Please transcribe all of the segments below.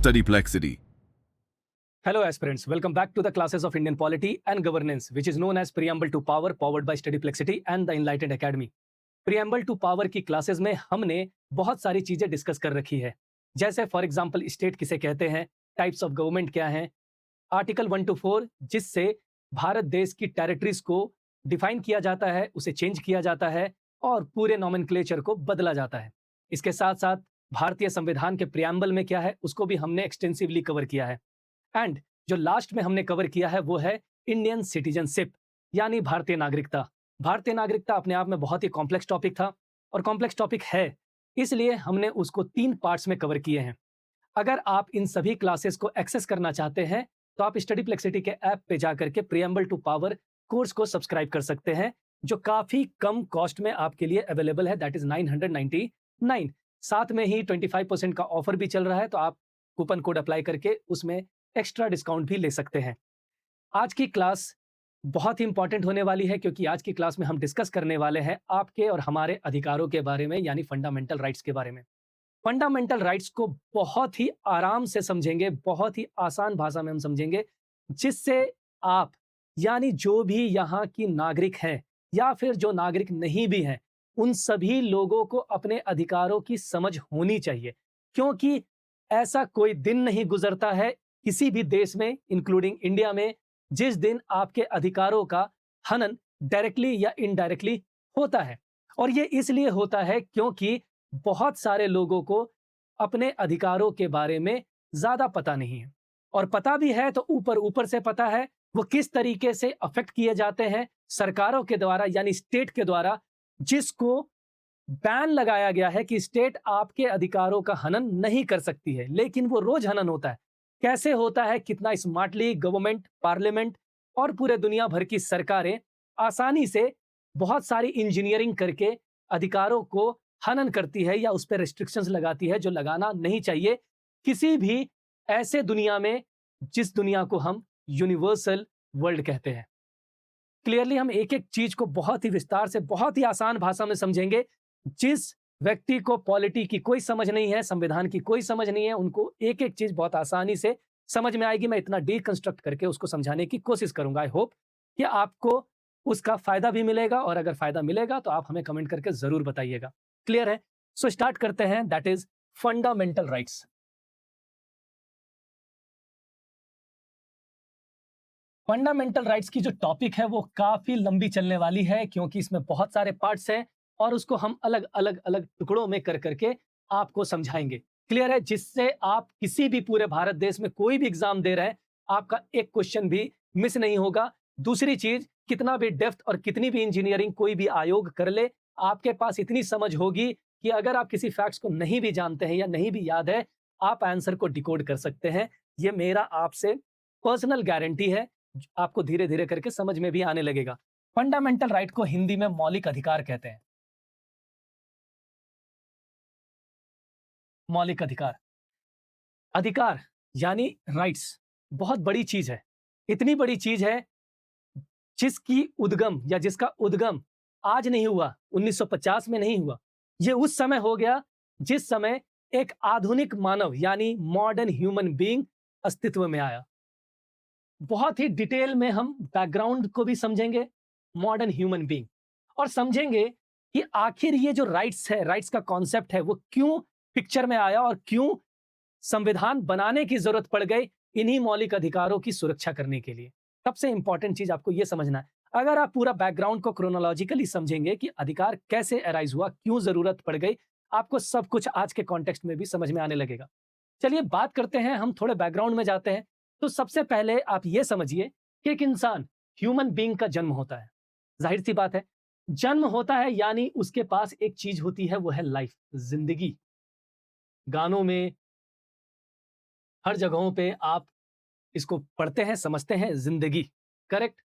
Studyplexity. Hello aspirants, welcome back to the classes of Indian Polity and Governance, which is known as Preamble to Power, powered by Studyplexity and the Enlightened Academy. Preamble to Power की classes में हमने बहुत सारी चीजें discuss कर रखी है, जैसे फॉर एग्जांपल स्टेट किसे कहते हैं, टाइप्स ऑफ गवर्नमेंट क्या हैं, आर्टिकल 1 to 4 जिससे भारत देश की टेरिटरीज को डिफाइन किया जाता है, उसे चेंज किया जाता है और पूरे नॉमेनक्लेचर को बदला जाता है। इसके साथ साथ भारतीय संविधान के प्रियम्बल में क्या है उसको भी हमने एक्सटेंसिवली कवर किया है। एंड जो लास्ट में हमने कवर किया है वो है इंडियन सिटीजनशिप यानी भारतीय नागरिकता। भारतीय नागरिकता अपने आप में बहुत ही कॉम्प्लेक्स टॉपिक था और कॉम्प्लेक्स टॉपिक है, इसलिए हमने उसको 3 पार्ट्स में कवर किए हैं। अगर आप इन सभी क्लासेस को एक्सेस करना चाहते हैं तो आप स्टडीप्लेक्सिटी के ऐप पे जाकर के प्रियम्बल टू पावर कोर्स को सब्सक्राइब कर सकते हैं, जो काफी कम कॉस्ट में आपके लिए अवेलेबल है, दैट इज 999। साथ में ही 25% का ऑफर भी चल रहा है, तो आप कूपन कोड अप्लाई करके उसमें एक्स्ट्रा डिस्काउंट भी ले सकते हैं। आज की क्लास बहुत ही इंपॉर्टेंट होने वाली है, क्योंकि आज की क्लास में हम डिस्कस करने वाले हैं आपके और हमारे अधिकारों के बारे में, यानी फंडामेंटल राइट्स के बारे में। फंडामेंटल राइट्स को बहुत ही आराम से समझेंगे, बहुत ही आसान भाषा में हम समझेंगे, जिससे आप यानी जो भी यहाँ की नागरिक हैं या फिर जो नागरिक नहीं भी हैं, उन सभी लोगों को अपने अधिकारों की समझ होनी चाहिए। क्योंकि ऐसा कोई दिन नहीं गुजरता है किसी भी देश में, इंक्लूडिंग इंडिया में, जिस दिन आपके अधिकारों का हनन डायरेक्टली या इनडायरेक्टली होता है। और ये इसलिए होता है क्योंकि बहुत सारे लोगों को अपने अधिकारों के बारे में ज्यादा पता नहीं है, और पता भी है तो ऊपर ऊपर से पता है, वो किस तरीके से अफेक्ट किए जाते हैं सरकारों के द्वारा यानी स्टेट के द्वारा, जिसको बैन लगाया गया है कि स्टेट आपके अधिकारों का हनन नहीं कर सकती है, लेकिन वो रोज हनन होता है। कैसे होता है, कितना स्मार्टली गवर्नमेंट, पार्लियामेंट और पूरे दुनिया भर की सरकारें आसानी से बहुत सारी इंजीनियरिंग करके अधिकारों को हनन करती है या उस पर रिस्ट्रिक्शंस लगाती है, जो लगाना नहीं चाहिए किसी भी ऐसे दुनिया में जिस दुनिया को हम यूनिवर्सल वर्ल्ड कहते हैं। क्लियरली हम एक एक चीज को बहुत ही विस्तार से, बहुत ही आसान भाषा में समझेंगे। जिस व्यक्ति को पॉलिटी की कोई समझ नहीं है, संविधान की कोई समझ नहीं है, उनको एक एक चीज बहुत आसानी से समझ में आएगी। मैं इतना डीकंस्ट्रक्ट करके उसको समझाने की कोशिश करूंगा। आई होप कि आपको उसका फायदा भी मिलेगा, और अगर फायदा मिलेगा तो आप हमें कमेंट करके जरूर बताइएगा। क्लियर है? सो स्टार्ट करते हैं, that is fundamental rights. Fundamental rights की जो टॉपिक है वो काफी लंबी चलने वाली है, क्योंकि इसमें बहुत सारे पार्ट्स हैं और उसको हम अलग अलग अलग टुकड़ों में कर करके आपको समझाएंगे। क्लियर है? जिससे आप किसी भी पूरे भारत देश में कोई भी एग्जाम दे रहे हैं, आपका एक क्वेश्चन भी मिस नहीं होगा। दूसरी चीज, कितना भी डेप्थ और कितनी भी इंजीनियरिंग कोई भी आयोग कर ले, आपके पास इतनी समझ होगी कि अगर आप किसी फैक्ट्स को नहीं भी जानते हैं या नहीं भी याद है, आप आंसर को डिकोड कर सकते हैं। ये मेरा आपसे पर्सनल गारंटी है, आपको धीरे धीरे करके समझ में भी आने लगेगा। फंडामेंटल राइट को हिंदी में मौलिक अधिकार कहते हैं। मौलिक अधिकार, अधिकार यानी राइट्स बहुत बड़ी चीज है। इतनी बड़ी चीज है जिसकी उद्गम या जिसका उद्गम आज नहीं हुआ, 1950 में नहीं हुआ। ये उस समय हो गया जिस समय एक आधुनिक मानव यानी मॉडर्न ह्यूमन बीइंग अस्तित्व में आया। बहुत ही डिटेल में हम बैकग्राउंड को भी समझेंगे मॉडर्न ह्यूमन बीइंग, और समझेंगे कि आखिर ये जो राइट्स है, राइट्स का कॉन्सेप्ट है, वो क्यों पिक्चर में आया और क्यों संविधान बनाने की जरूरत पड़ गई इन्हीं मौलिक अधिकारों की सुरक्षा करने के लिए। सबसे इंपॉर्टेंट चीज आपको यह समझना है। अगर आप पूरा बैकग्राउंड को क्रोनोलॉजिकली समझेंगे कि अधिकार कैसे अराइज हुआ, क्यों जरूरत पड़ गई, आपको सब कुछ आज के कॉन्टेक्स्ट में भी समझ में आने लगेगा। चलिए बात करते हैं, हम थोड़े बैकग्राउंड में जाते हैं। तो सबसे पहले आप ये समझिए कि एक इंसान, ह्यूमन बीइंग का जन्म होता है। जाहिर सी बात है, जन्म होता है यानी उसके पास एक चीज होती है, वो है लाइफ, जिंदगी। गानों में, हर जगहों पे आप इसको पढ़ते हैं, समझते हैं, जिंदगी, करेक्ट।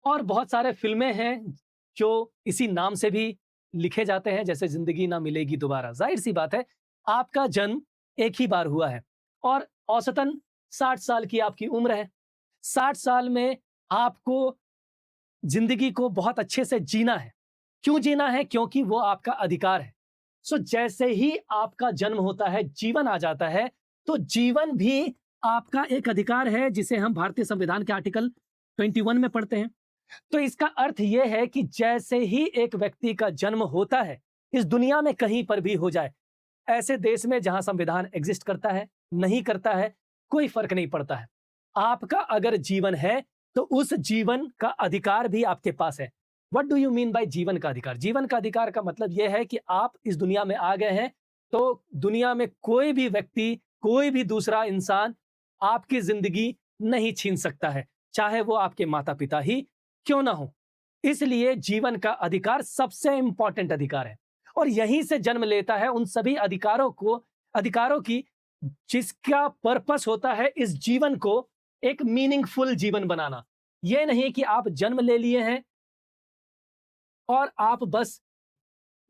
और बहुत सारे फिल्में हैं जो इसी नाम से भी लिखे जाते हैं, जैसे जिंदगी ना मिलेगी दोबारा। जाहिर सी बात है, आपका जन्म एक ही बार हुआ है और औसतन 60 साल की आपकी उम्र है। 60 साल में आपको जिंदगी को बहुत अच्छे से जीना है। क्यों जीना है? क्योंकि वो आपका अधिकार है। सो जैसे ही आपका जन्म होता है, जीवन आ जाता है, तो जीवन भी आपका एक अधिकार है, जिसे हम भारतीय संविधान के आर्टिकल 21 में पढ़ते हैं। तो इसका अर्थ यह है कि जैसे ही एक व्यक्ति का जन्म होता है, इस दुनिया में कहीं पर भी हो जाए, ऐसे देश में जहां संविधान एग्जिस्ट करता है, नहीं करता है, कोई फर्क नहीं पड़ता है। आपका अगर जीवन है तो उस जीवन का अधिकार भी आपके पास है। What do you mean by जीवन का अधिकार? जीवन का अधिकार का मतलब यह है कि आप इस दुनिया में आ गए हैं, तो दुनिया में कोई भी व्यक्ति, कोई भी दूसरा इंसान आपकी जिंदगी नहीं छीन सकता है, चाहे वो आपके माता पिता ही क्यों ना हो। इसलिए जीवन का अधिकार सबसे इंपॉर्टेंट अधिकार है, और यहीं से जन्म लेता है उन सभी अधिकारों की, जिसका पर्पस होता है इस जीवन को एक मीनिंगफुल जीवन बनाना। यह नहीं कि आप जन्म ले लिए हैं और आप बस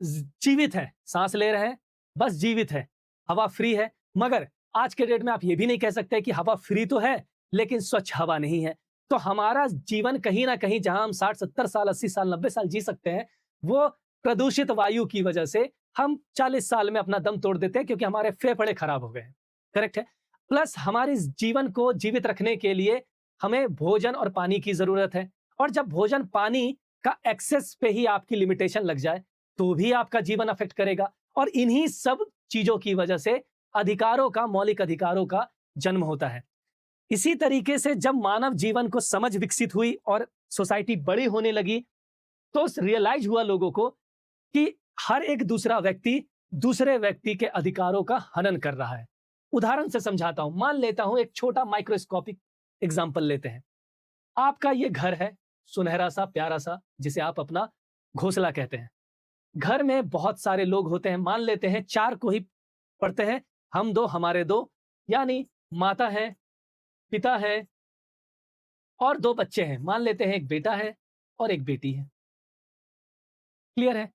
जीवित हैं, सांस ले रहे हैं, बस जीवित है, हवा फ्री है। मगर आज के डेट में आप ये भी नहीं कह सकते कि हवा फ्री तो है लेकिन स्वच्छ हवा नहीं है। तो हमारा जीवन कहीं ना कहीं, जहां हम 60-70 साल, 80 साल, 90 साल जी सकते हैं, वो प्रदूषित वायु की वजह से हम 40 साल में अपना दम तोड़ देते हैं, क्योंकि हमारे फेफड़े खराब हो गए हैं। करेक्ट है। प्लस हमारे जीवन को जीवित रखने के लिए हमें भोजन और पानी की जरूरत है, और जब भोजन पानी का एक्सेस पे ही आपकी लिमिटेशन लग जाए तो भी आपका जीवन अफेक्ट करेगा। और इन्हीं सब चीजों की वजह से मौलिक अधिकारों का जन्म होता है। इसी तरीके से जब मानव जीवन को समझ विकसित हुई और सोसाइटी बड़ी होने लगी, तो रियलाइज हुआ लोगों को कि हर एक दूसरा व्यक्ति दूसरे व्यक्ति के अधिकारों का हनन कर रहा है। उदाहरण से समझाता हूं, मान लेता हूं एक छोटा माइक्रोस्कोपिक एग्जाम्पल लेते हैं। आपका ये घर है, सुनहरा सा, प्यारा सा, जिसे आप अपना घोंसला कहते हैं। घर में बहुत सारे लोग होते हैं, मान लेते हैं 4 को ही पढ़ते हैं, हम 2, हमारे 2, यानी माता है, पिता है और 2 बच्चे हैं। मान लेते हैं एक बेटा है और एक बेटी है। क्लियर है?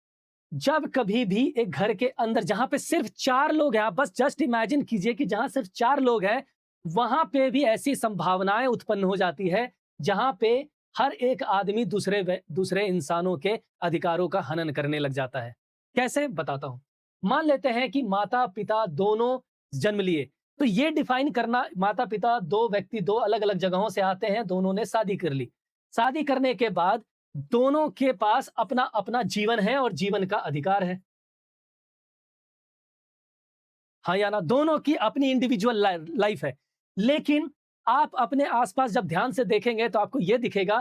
जब कभी भी एक घर के अंदर जहां पे सिर्फ 4 लोग हैं, आप बस जस्ट इमेजिन कीजिए कि जहां सिर्फ 4 लोग हैं, वहां पे भी ऐसी संभावनाएं उत्पन्न हो जाती है जहां पे हर एक आदमी दूसरे इंसानों के अधिकारों का हनन करने लग जाता है। कैसे? बताता हूं। मान लेते हैं कि माता पिता दोनों जन्म लिए, तो ये डिफाइन करना, माता पिता 2 व्यक्ति 2 अलग अलग जगहों से आते हैं, दोनों ने शादी कर ली। शादी करने के बाद दोनों के पास अपना अपना जीवन है और जीवन का अधिकार है। हाँ या ना? दोनों की अपनी इंडिविजुअल लाइफ है। लेकिन आप अपने आसपास जब ध्यान से देखेंगे तो आपको यह दिखेगा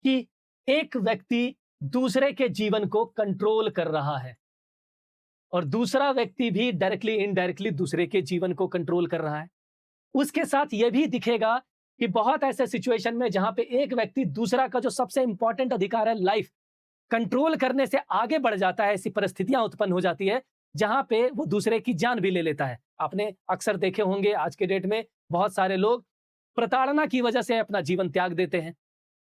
कि एक व्यक्ति दूसरे के जीवन को कंट्रोल कर रहा है, और दूसरा व्यक्ति भी डायरेक्टली इनडायरेक्टली दूसरे के जीवन को कंट्रोल कर रहा है। उसके साथ यह भी दिखेगा कि बहुत ऐसे सिचुएशन में जहां पे एक व्यक्ति दूसरा का जो सबसे इंपॉर्टेंट अधिकार है, लाइफ, कंट्रोल करने से आगे बढ़ जाता है। ऐसी परिस्थितियां उत्पन्न हो जाती है जहां पे वो दूसरे की जान भी ले लेता है। आपने अक्सर देखे होंगे, आज के डेट में बहुत सारे लोग प्रताड़ना की वजह से अपना जीवन त्याग देते हैं।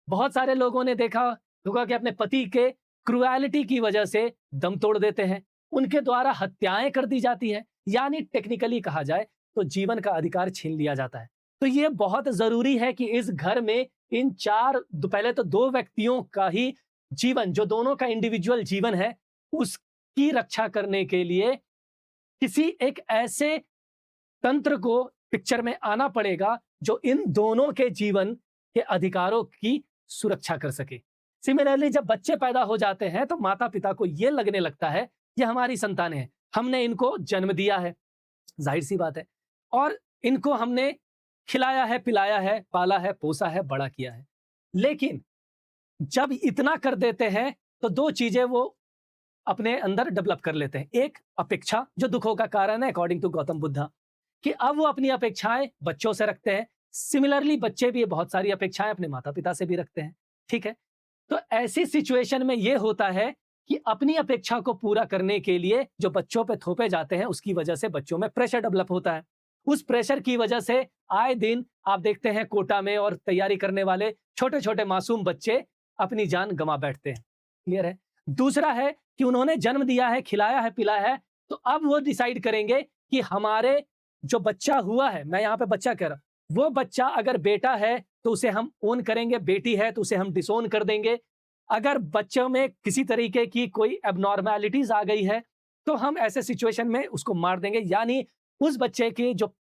बहुत सारे लोगों ने देखा होगा कि अपने पति के क्रूएलिटी की वजह से दम तोड़ देते हैं, उनके द्वारा हत्याएं कर दी जाती है, यानी टेक्निकली कहा जाए तो जीवन का अधिकार छीन लिया जाता है। तो ये बहुत जरूरी है कि इस घर में इन 4, पहले तो 2 व्यक्तियों का ही जीवन, जो दोनों का इंडिविजुअल जीवन है, उसकी रक्षा करने के लिए किसी एक ऐसे तंत्र को पिक्चर में आना पड़ेगा जो इन दोनों के जीवन के अधिकारों की सुरक्षा कर सके। सिमिलरली जब बच्चे पैदा हो जाते हैं तो माता पिता को यह लगने लगता है ये हमारी संतानें हैं, हमने इनको जन्म दिया है, जाहिर सी बात है, और इनको हमने खिलाया है, पिलाया है, पाला है, पोसा है, बड़ा किया है। लेकिन जब इतना कर देते हैं तो 2 चीजें वो अपने अंदर डेवलप कर लेते हैं। एक अपेक्षा, जो दुखों का कारण है अकॉर्डिंग टू गौतम बुद्धा, कि अब वो अपनी अपेक्षाएं बच्चों से रखते हैं। सिमिलरली बच्चे भी बहुत सारी अपेक्षाएं अपने माता पिता से भी रखते हैं। ठीक है? तो ऐसी सिचुएशन में यह होता है कि अपनी अपेक्षा को पूरा करने के लिए जो बच्चों पे थोपे जाते हैं, उसकी वजह से बच्चों में प्रेशर डेवलप होता है। उस प्रेशर की वजह से आए दिन आप देखते हैं कोटा में और तैयारी करने वाले छोटे छोटे मासूम बच्चे अपनी जान गंवा बैठते हैं। क्लियर है? दूसरा है कि उन्होंने जन्म दिया है, खिलाया है, पिलाया है, तो अब वो डिसाइड करेंगे कि हमारे जो बच्चा हुआ है, मैं यहां पे बच्चा कह रहा हूं, वो बच्चा अगर बेटा है तो उसे हम ओन करेंगे, बेटी है तो उसे हम डिसोन कर देंगे। अगर बच्चों में किसी तरीके की कोई एबनॉर्मेलिटीज आ गई है तो हम ऐसे सिचुएशन में उसको मार देंगे, यानी उस बच्चे की जो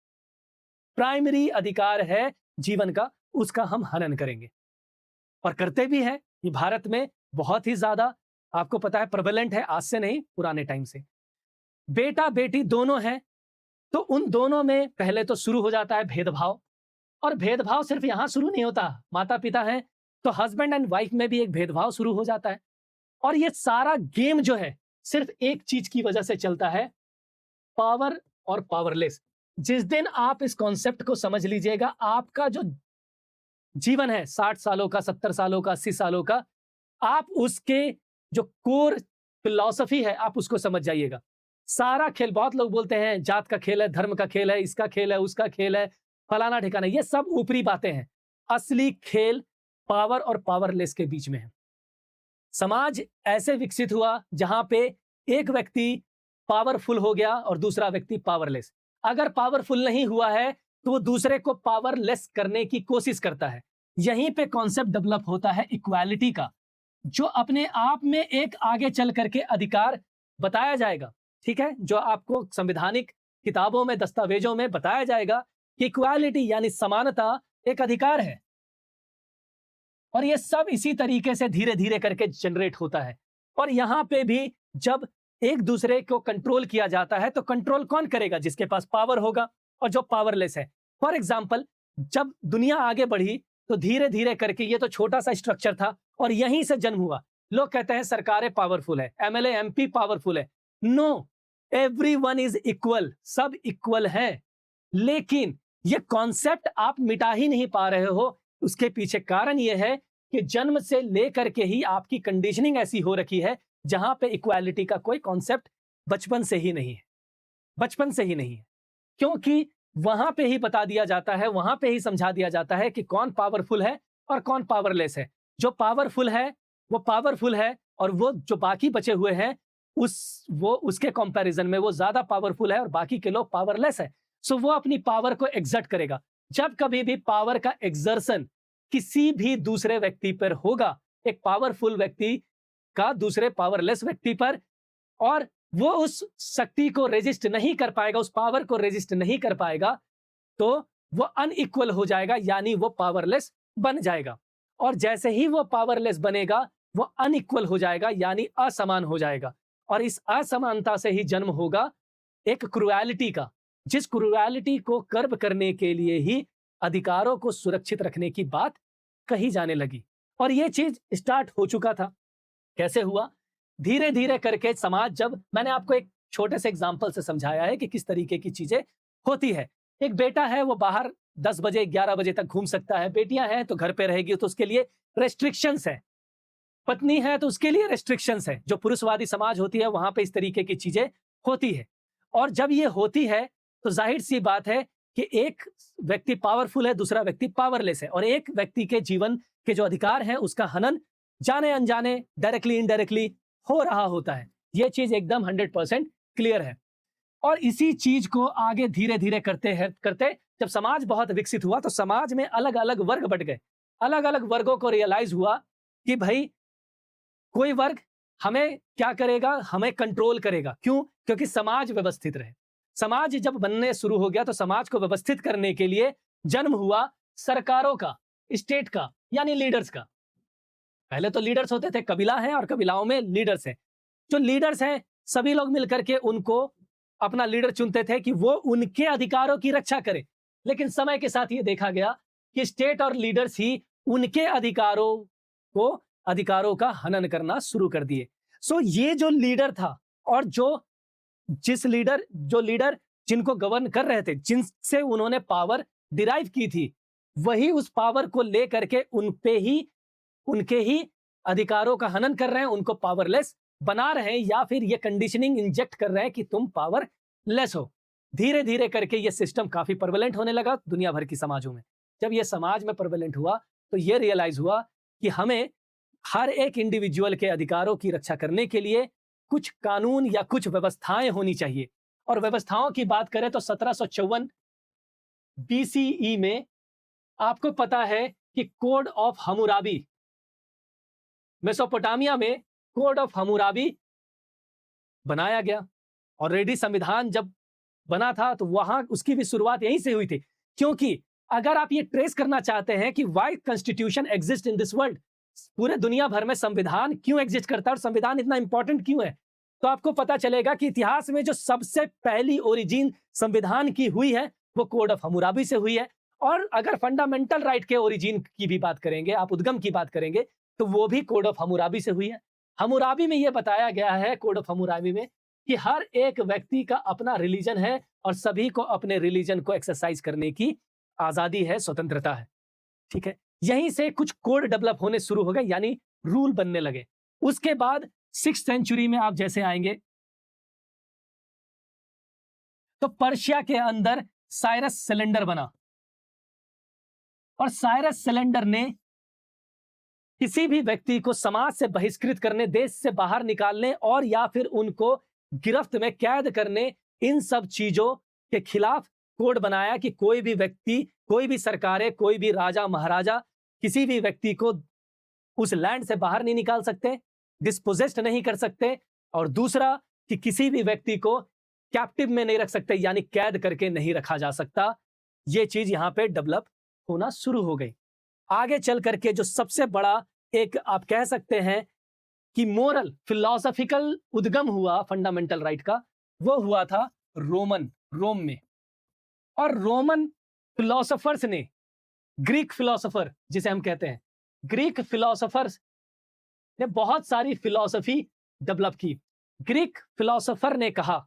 प्राइमरी अधिकार है जीवन का, उसका हम हनन करेंगे और करते भी हैं। ये भारत में बहुत ही ज्यादा आपको पता है प्रेवलेंट है, आज से नहीं पुराने टाइम से। बेटा बेटी दोनों हैं, तो उन दोनों में पहले तो शुरू हो जाता है भेदभाव, और भेदभाव सिर्फ यहां शुरू नहीं होता, माता पिता हैं तो हस्बैंड एंड वाइफ में भी एक भेदभाव शुरू हो जाता है। और ये सारा गेम जो है सिर्फ एक चीज की वजह से चलता है, पावर और पावरलेस। जिस दिन आप इस कॉन्सेप्ट को समझ लीजिएगा, आपका जो जीवन है 60 सालों का, 70 सालों का, 80 सालों का, आप उसके जो कोर फिलॉसफी है आप उसको समझ जाइएगा। सारा खेल, बहुत लोग बोलते हैं जात का खेल है, धर्म का खेल है, इसका खेल है, उसका खेल है, फलाना ठिकाना, ये सब ऊपरी बातें हैं। असली खेल पावर और पावरलेस के बीच में है। समाज ऐसे विकसित हुआ जहां पे एक व्यक्ति पावरफुल हो गया और दूसरा व्यक्ति पावरलेस। अगर पावरफुल नहीं हुआ है तो वो दूसरे को पावरलेस करने की कोशिश करता है। यहीं पे कॉन्सेप्ट डेवलप होता है इक्वालिटी का, जो अपने आप में एक आगे चल करके अधिकार बताया जाएगा। ठीक है, जो आपको संवैधानिक किताबों में, दस्तावेजों में बताया जाएगा कि इक्वालिटी यानी समानता एक अधिकार है। और ये सब इसी तरीके से धीरे धीरे करके जनरेट होता है। और यहां पे भी जब एक दूसरे को कंट्रोल किया जाता है तो कंट्रोल कौन करेगा? जिसके पास पावर होगा और जो पावरलेस है। फॉर एग्जाम्पल, जब दुनिया आगे बढ़ी तो धीरे धीरे करके, ये तो छोटा सा स्ट्रक्चर था और यहीं से जन्म हुआ। लोग कहते हैं सरकारें पावरफुल है, एमएलए एमपी पावरफुल है। नो, एवरीवन इज इक्वल, सब इक्वल है। लेकिन ये कॉन्सेप्ट आप मिटा ही नहीं पा रहे हो। उसके पीछे कारण यह है कि जन्म से लेकर के ही आपकी कंडीशनिंग ऐसी हो रखी है जहां पे इक्वालिटी का कोई कॉन्सेप्ट बचपन से ही नहीं है, बचपन से ही नहीं है। क्योंकि वहां पे ही बता दिया जाता है, वहां पे ही समझा दिया जाता है कि कौन पावरफुल है और कौन पावरलेस है। जो पावरफुल है वो पावरफुल है, और वो जो बाकी बचे हुए हैं वो उसके कंपैरिजन में वो ज्यादा पावरफुल है और बाकी के लोग पावरलेस है। सो वो अपनी पावर को एग्जर्ट करेगा। जब कभी भी पावर का एक्सर्शन किसी भी दूसरे व्यक्ति पर होगा, एक पावरफुल व्यक्ति का दूसरे पावरलेस व्यक्ति पर, और वो उस शक्ति को रेजिस्ट नहीं कर पाएगा, उस पावर को रेजिस्ट नहीं कर पाएगा, तो वो अनइक्वल हो जाएगा, यानी वो पावरलेस बन जाएगा। और जैसे ही वो पावरलेस बनेगा वो अनइक्वल हो जाएगा, यानी असमान हो जाएगा। और इस असमानता से ही जन्म होगा एक क्रुएलिटी का, जिस क्रुएलिटी को कर्ब करने के लिए ही अधिकारों को सुरक्षित रखने की बात कही जाने लगी। और ये चीज स्टार्ट हो चुका था। कैसे हुआ? धीरे धीरे करके समाज, जब मैंने आपको एक छोटे से एग्जांपल से समझाया है कि किस तरीके की चीजें होती है। एक बेटा है, वो बाहर 10 बजे 11 बजे तक घूम सकता है, बेटियां हैं तो घर पे रहेगी तो उसके लिए रेस्ट्रिक्शंस है, पत्नी है तो उसके लिए रेस्ट्रिक्शंस है। जो पुरुषवादी समाज होती है वहां पे इस तरीके की चीजें होती है। और जब ये होती है तो जाहिर सी बात है कि एक व्यक्ति पावरफुल है, दूसरा व्यक्ति पावरलेस है, और एक व्यक्ति के जीवन के जो अधिकार हैं उसका हनन जाने अनजाने, डायरेक्टली इनडायरेक्टली हो रहा होता है। यह चीज एकदम 100% क्लियर है। और इसी चीज को आगे धीरे धीरे करते जब समाज बहुत विकसित हुआ तो समाज में अलग अलग वर्ग बट गए। अलग अलग वर्गों को रियलाइज हुआ कि भाई कोई वर्ग हमें क्या करेगा, हमें कंट्रोल करेगा। क्यों? क्योंकि समाज व्यवस्थित रहे। समाज जब बनने शुरू हो गया तो समाज को व्यवस्थित करने के लिए जन्म हुआ सरकारों का, स्टेट का, यानी लीडर्स का। पहले तो लीडर्स होते थे, कबीला है और कबीलाओं में लीडर्स हैं। जो लीडर्स हैं सभी लोग मिलकर के उनको अपना लीडर चुनते थे कि वो उनके अधिकारों की रक्षा करे। लेकिन समय के साथ ये देखा गया कि स्टेट और लीडर्स ही उनके अधिकारों का हनन करना शुरू कर दिए। सो ये जो लीडर था और जो लीडर जिनको गवर्न कर रहे थे, जिनसे उन्होंने पावर डिराइव की थी, वही उस पावर को लेकर के उनके ही अधिकारों का हनन कर रहे हैं, उनको पावरलेस बना रहे हैं, या फिर ये कंडीशनिंग इंजेक्ट कर रहे हैं कि तुम पावरलेस हो। धीरे धीरे करके ये सिस्टम काफी परवेलेंट होने लगा दुनिया भर की समाजों में। जब ये समाज में परवेलेंट हुआ तो ये रियलाइज हुआ कि हमें हर एक इंडिविजुअल के अधिकारों की रक्षा करने के लिए कुछ कानून या कुछ व्यवस्थाएं होनी चाहिए। और व्यवस्थाओं की बात करें तो 1754 बीसीई में आपको पता है कि कोड ऑफ हम्मुराबी, मेसोपोटामिया में कोड ऑफ हम्मुराबी बनाया गया। ऑलरेडी संविधान जब बना था तो वहां उसकी भी शुरुआत यहीं से हुई थी क्योंकि अगर आप ये ट्रेस करना चाहते हैं कि why constitution exist in this world, पूरे दुनिया भर में संविधान क्यों एग्जिस्ट करता है और संविधान इतना इंपॉर्टेंट क्यों है, तो आपको पता चलेगा कि इतिहास में जो सबसे पहली ओरिजिन संविधान की हुई है वो कोड ऑफ हम्मुराबी से हुई है। और अगर फंडामेंटल राइट के ओरिजिन की भी बात करेंगे, आप उद्गम की बात करेंगे, तो वो भी कोड ऑफ हम्मुराबी से हुई है। हम्मुराबी में यह बताया गया है, कोड ऑफ हम्मुराबी में, कि हर एक व्यक्ति का अपना रिलीजन है और सभी को अपने रिलीजन को एक्सरसाइज करने की आजादी है, स्वतंत्रता है। ठीक है, यहीं से कुछ कोड डेवलप होने शुरू हो गए, यानी रूल बनने लगे। उसके बाद 6th सेंचुरी में आप जैसे आएंगे तो पर्शिया के अंदर साइरस सिलेंडर बना और साइरस सिलेंडर ने किसी भी व्यक्ति को समाज से बहिष्कृत करने, देश से बाहर निकालने और या फिर उनको गिरफ्त में कैद करने, इन सब चीजों के खिलाफ कोड बनाया कि कोई भी व्यक्ति, कोई भी सरकारें, कोई भी राजा महाराजा किसी भी व्यक्ति को उस लैंड से बाहर नहीं निकाल सकते, डिस्पोजेस्ट नहीं कर सकते, और दूसरा कि किसी भी व्यक्ति को कैप्टिव में नहीं रख सकते, यानी कैद करके नहीं रखा जा सकता। यह चीज यहां पे डेवलप होना शुरू हो गई। आगे चल करके जो सबसे बड़ा एक आप कह सकते हैं कि मोरल फिलोसॉफिकल उद्गम हुआ फंडामेंटल राइट का, वो हुआ था रोम में। और रोमन फिलोसोफर्स ने, ग्रीक फिलोसोफर जिसे हम कहते हैं, ग्रीक फिलोसोफर्स ने बहुत सारी फिलॉसफी डेवलप की। ग्रीक फिलोसोफर ने कहा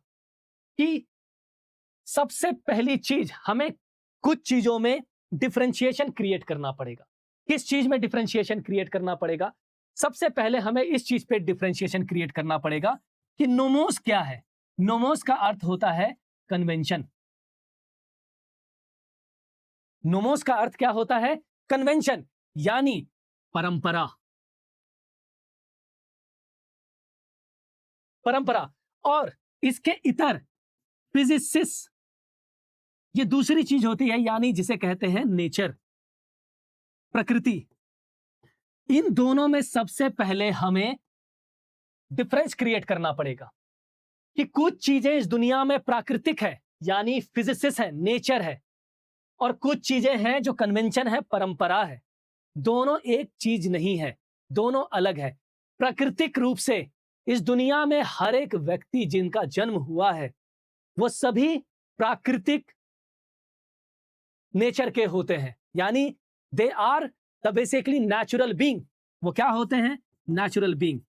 कि सबसे पहली चीज, हमें कुछ चीजों में डिफरेंशिएशन क्रिएट करना पड़ेगा। किस चीज में डिफरेंशिएशन क्रिएट करना पड़ेगा? सबसे पहले हमें इस चीज पे डिफरेंशिएशन क्रिएट करना पड़ेगा कि नोमोस क्या है। नोमोस का अर्थ होता है कन्वेंशन। नोमोस का अर्थ क्या होता है? कन्वेंशन, यानी परंपरा। परंपरा। और इसके इतर फिजिसिस, ये दूसरी चीज होती है, यानी जिसे कहते हैं नेचर, प्रकृति। इन दोनों में सबसे पहले हमें डिफरेंस क्रिएट करना पड़ेगा कि कुछ चीजें इस दुनिया में प्राकृतिक है, यानी फिजिसिस है, नेचर है, और कुछ चीजें हैं जो कन्वेंशन है, परंपरा है। दोनों एक चीज नहीं है, दोनों अलग है। प्राकृतिक रूप से इस दुनिया में हर एक व्यक्ति जिनका जन्म हुआ है वो सभी प्राकृतिक नेचर के होते हैं, यानी they are the basically natural being. वो क्या होते हैं? Natural being.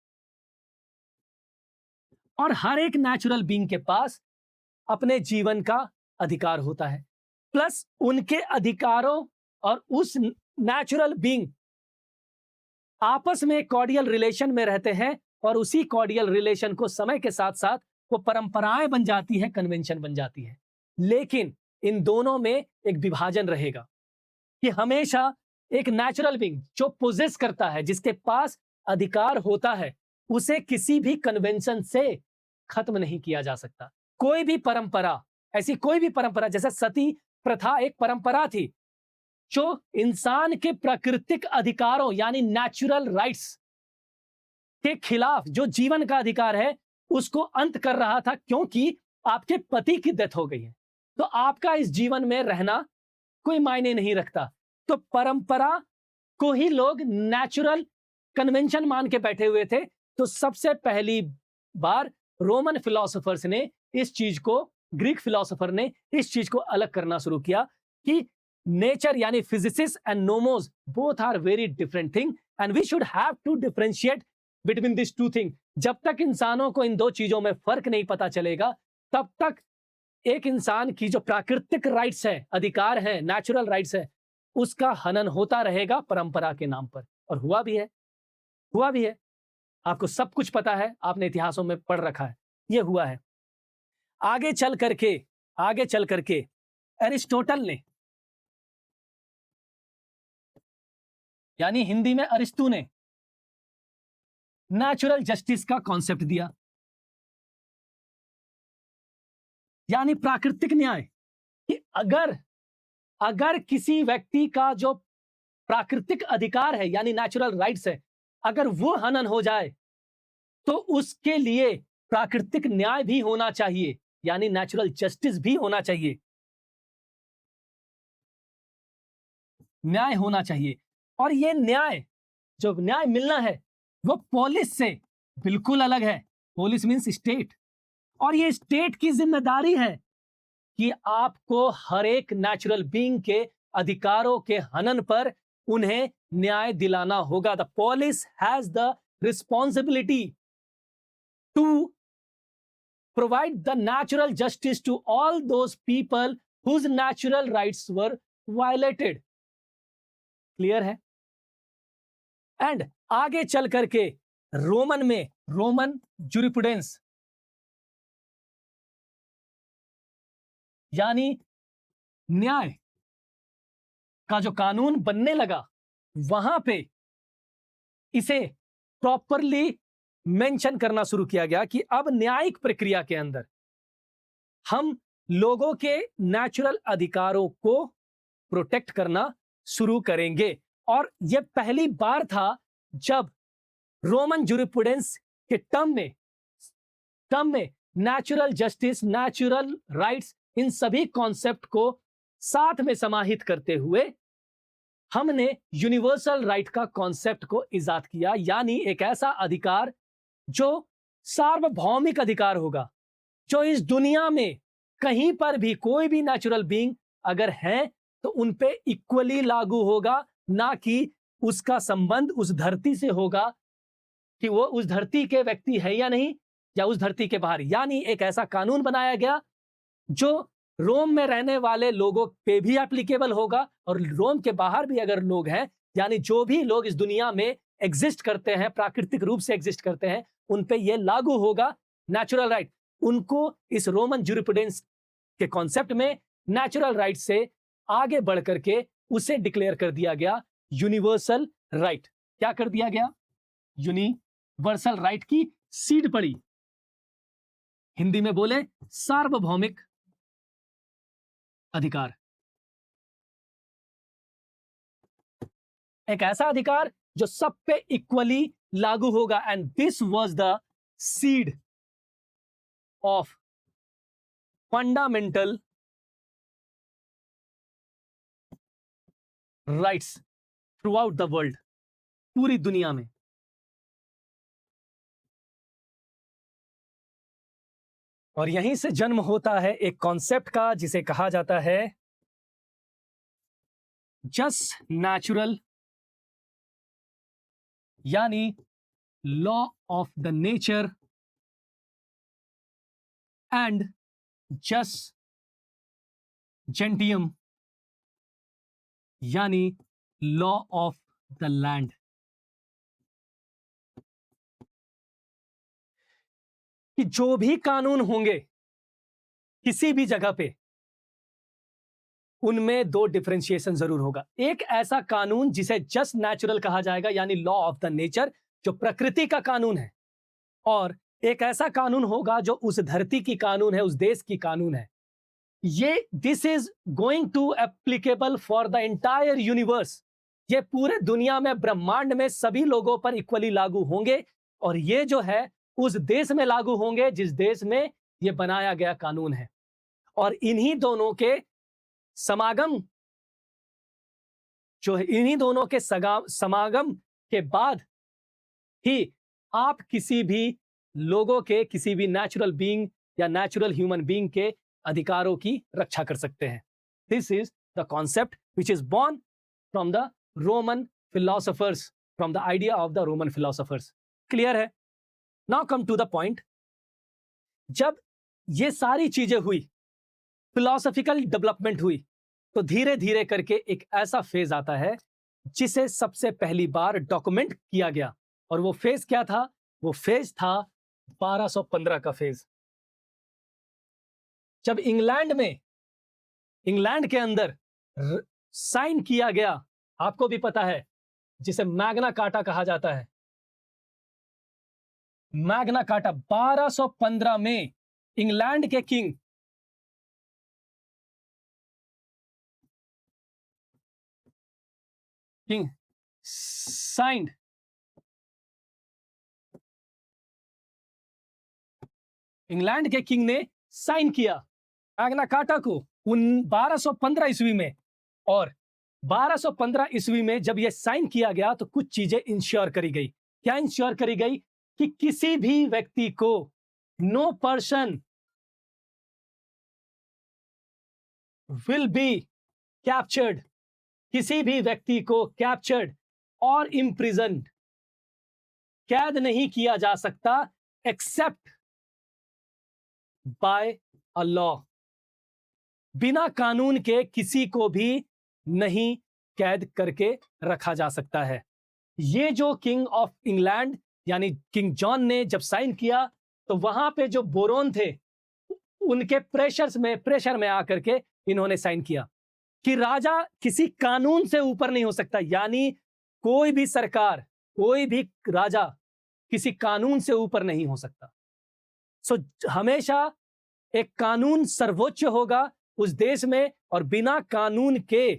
और हर एक नेचुरल बीइंग के पास अपने जीवन का अधिकार होता है, प्लस उनके अधिकारों और उस नेचुरल बीइंग आपस में कॉर्डियल रिलेशन में रहते हैं, और उसी कॉर्डियल रिलेशन को समय के साथ साथ वो परंपराएं बन जाती है, कन्वेंशन बन जाती है। लेकिन इन दोनों में एक विभाजन रहेगा कि हमेशा एक नेचुरल बीइंग जो पोजेस करता है, जिसके पास अधिकार होता है, उसे किसी भी कन्वेंशन से खत्म नहीं किया जा सकता। कोई भी परंपरा, ऐसी कोई भी परंपरा, जैसे सती प्रथा एक परंपरा थी जो इंसान के प्राकृतिक अधिकारों यानी नेचुरल राइट्स के खिलाफ, जो जीवन का अधिकार है उसको अंत कर रहा था, क्योंकि आपके पति की डेथ हो गई है तो आपका इस जीवन में रहना कोई मायने नहीं रखता। तो परंपरा को ही लोग नेचुरल कन्वेंशन मान के बैठे हुए थे। तो सबसे पहली बार रोमन फिलोसोफर्स ने इस चीज को, ग्रीक फिलोसोफर ने इस चीज को अलग करना शुरू किया कि नेचर यानी physis and nomos both are very different thing and we should have to differentiate between this two thing. जब तक इंसानों को इन दो चीजों में फर्क नहीं पता चलेगा, तब तक एक इंसान की जो प्राकृतिक राइट्स है, अधिकार है, नेचुरल राइट्स है, उसका हनन होता रहेगा परंपरा के नाम पर। और हुआ भी है, हुआ भी है। आपको सब कुछ पता है, आपने इतिहासों में पढ़ रखा है, ये हुआ है। आगे चल करके एरिस्टोटल ने, यानी हिंदी में अरिस्तु ने, नेचुरल जस्टिस का कॉन्सेप्ट दिया, यानी प्राकृतिक न्याय, कि अगर किसी व्यक्ति का जो प्राकृतिक अधिकार है यानी नेचुरल राइट्स है, अगर वो हनन हो जाए तो उसके लिए प्राकृतिक न्याय भी होना चाहिए, यानी नेचुरल जस्टिस भी होना चाहिए। न्याय होना चाहिए। और ये न्याय, जो न्याय मिलना है, वो पुलिस से बिल्कुल अलग है। पुलिस मीन्स स्टेट, और ये स्टेट की जिम्मेदारी है कि आपको हर एक नेचुरल बीइंग के अधिकारों के हनन पर उन्हें न्याय दिलाना होगा। The police has the responsibility to provide the natural justice to all those people whose natural rights were violated. Clear है? एंड आगे चल करके रोमन में रोमन जुरिप्रूडेंस यानी न्याय का जो कानून बनने लगा, वहां पे इसे प्रॉपरली मेंशन करना शुरू किया गया कि अब न्यायिक प्रक्रिया के अंदर हम लोगों के नेचुरल अधिकारों को प्रोटेक्ट करना शुरू करेंगे। और यह पहली बार था जब रोमन जुरिप्रूडेंस के टर्म में नेचुरल जस्टिस, नेचुरल राइट्स, इन सभी कॉन्सेप्ट को साथ में समाहित करते हुए हमने यूनिवर्सल राइट का कॉन्सेप्ट को इजाद किया। यानी एक ऐसा अधिकार जो सार्वभौमिक अधिकार होगा, जो इस दुनिया में कहीं पर भी कोई भी नेचुरल बीइंग अगर है तो उन पे इक्वली लागू होगा, ना कि उसका संबंध उस धरती से होगा कि वो उस धरती के व्यक्ति है या नहीं, या उस धरती के बाहर। यानी एक ऐसा कानून बनाया गया जो रोम में रहने वाले लोगों पे भी एप्लीकेबल होगा, और रोम के बाहर भी अगर लोग हैं, यानी जो भी लोग इस दुनिया में एग्जिस्ट करते हैं, प्राकृतिक रूप से एग्जिस्ट करते हैं, उन पे ये लागू होगा नेचुरल राइट। उनको इस रोमन जुरिप्रूडेंस के कॉन्सेप्ट में नेचुरल राइट से आगे बढ़ करके उसे डिक्लेयर कर दिया गया यूनिवर्सल राइट। क्या कर दिया गया? यूनिवर्सल राइट की सीड पड़ी। हिंदी में बोले सार्वभौमिक अधिकार। एक ऐसा अधिकार जो सब पे इक्वली लागू होगा। And this was the seed of fundamental rights through out the world, पूरी दुनिया में। और यहीं से जन्म होता है एक कॉन्सेप्ट का जिसे कहा जाता है जस्ट नेचुरल, यानी law of the nature, and jus gentium, यानी लॉ ऑफ द लैंड। कि जो भी कानून होंगे किसी भी जगह पे, उनमें दो डिफरेंशिएशन जरूर होगा। एक ऐसा कानून जिसे जस्ट नेचुरल कहा जाएगा, यानी लॉ ऑफ द नेचर, जो प्रकृति का कानून है, और एक ऐसा कानून होगा जो उस धरती की कानून है, उस देश की कानून है। ये this is going to applicable for the entire universe. ये पूरे दुनिया में, ब्रह्मांड में सभी लोगों पर इक्वली लागू होंगे, और ये जो है उस देश में लागू होंगे जिस देश में ये बनाया गया कानून है। और इन्हीं दोनों के समागम जो है, इन्हीं दोनों के समागम के बाद ही आप किसी भी लोगों के, किसी भी नेचुरल बीइंग या नेचुरल ह्यूमन बीइंग के अधिकारों की रक्षा कर सकते हैं। This is the concept which is born from the Roman philosophers, from the idea of the Roman philosophers. Clear है? Now come to the point. जब ये सारी चीजें हुई, फिलोसॉफिकल डेवलपमेंट हुई, तो धीरे धीरे करके एक ऐसा फेज आता है जिसे सबसे पहली बार डॉक्यूमेंट किया गया। और वो फेज क्या था? वो फेज था 1215 का फेज, जब इंग्लैंड के अंदर साइन किया गया। आपको भी पता है, जिसे मैग्ना कार्टा कहा जाता है। मैग्ना कार्टा 1215 में इंग्लैंड के किंग साइंड इंग्लैंड के किंग ने साइन किया मैग्ना कार्टा को 1215 ईस्वी में। और 1215 ईस्वी में जब यह साइन किया गया तो कुछ चीजें इंश्योर करी गई। क्या इंश्योर करी गई? कि किसी भी व्यक्ति को, no person will be captured, किसी भी व्यक्ति को कैप्चर्ड और इम्प्रिजन्ड, कैद नहीं किया जा सकता एक्सेप्ट बाय अ लॉ, बिना कानून के किसी को भी नहीं कैद करके रखा जा सकता है। ये जो किंग ऑफ इंग्लैंड यानी किंग जॉन ने जब साइन किया तो वहां पे जो बोरोन थे उनके प्रेशर में आकर के इन्होंने साइन किया कि राजा किसी कानून से ऊपर नहीं हो सकता, यानी कोई भी सरकार, कोई भी राजा किसी कानून से ऊपर नहीं हो सकता। सो हमेशा एक कानून सर्वोच्च होगा उस देश में और बिना कानून के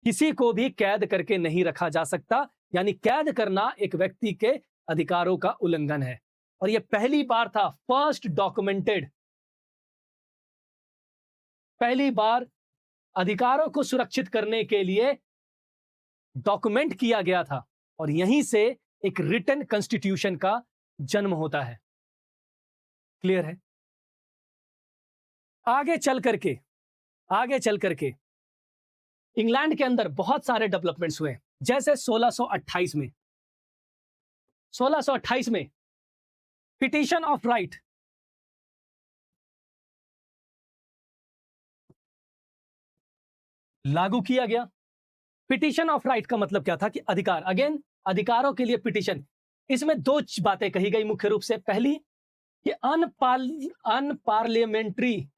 किसी को भी कैद करके नहीं रखा जा सकता, यानी कैद करना एक व्यक्ति के अधिकारों का उल्लंघन है। और यह पहली बार था, फर्स्ट डॉक्यूमेंटेड, पहली बार अधिकारों को सुरक्षित करने के लिए डॉक्यूमेंट किया गया था और यहीं से एक रिटन कॉन्स्टिट्यूशन का जन्म होता है। क्लियर है? आगे चल करके इंग्लैंड के अंदर बहुत सारे डेवलपमेंट्स हुए, जैसे 1628 में पिटीशन ऑफ राइट लागू किया गया। पिटीशन ऑफ राइट का मतलब क्या था? कि अधिकार, अगेन अधिकारों के लिए पिटीशन। इसमें दो बातें कही गई मुख्य रूप से। पहली कि अनपार्लियामेंट्री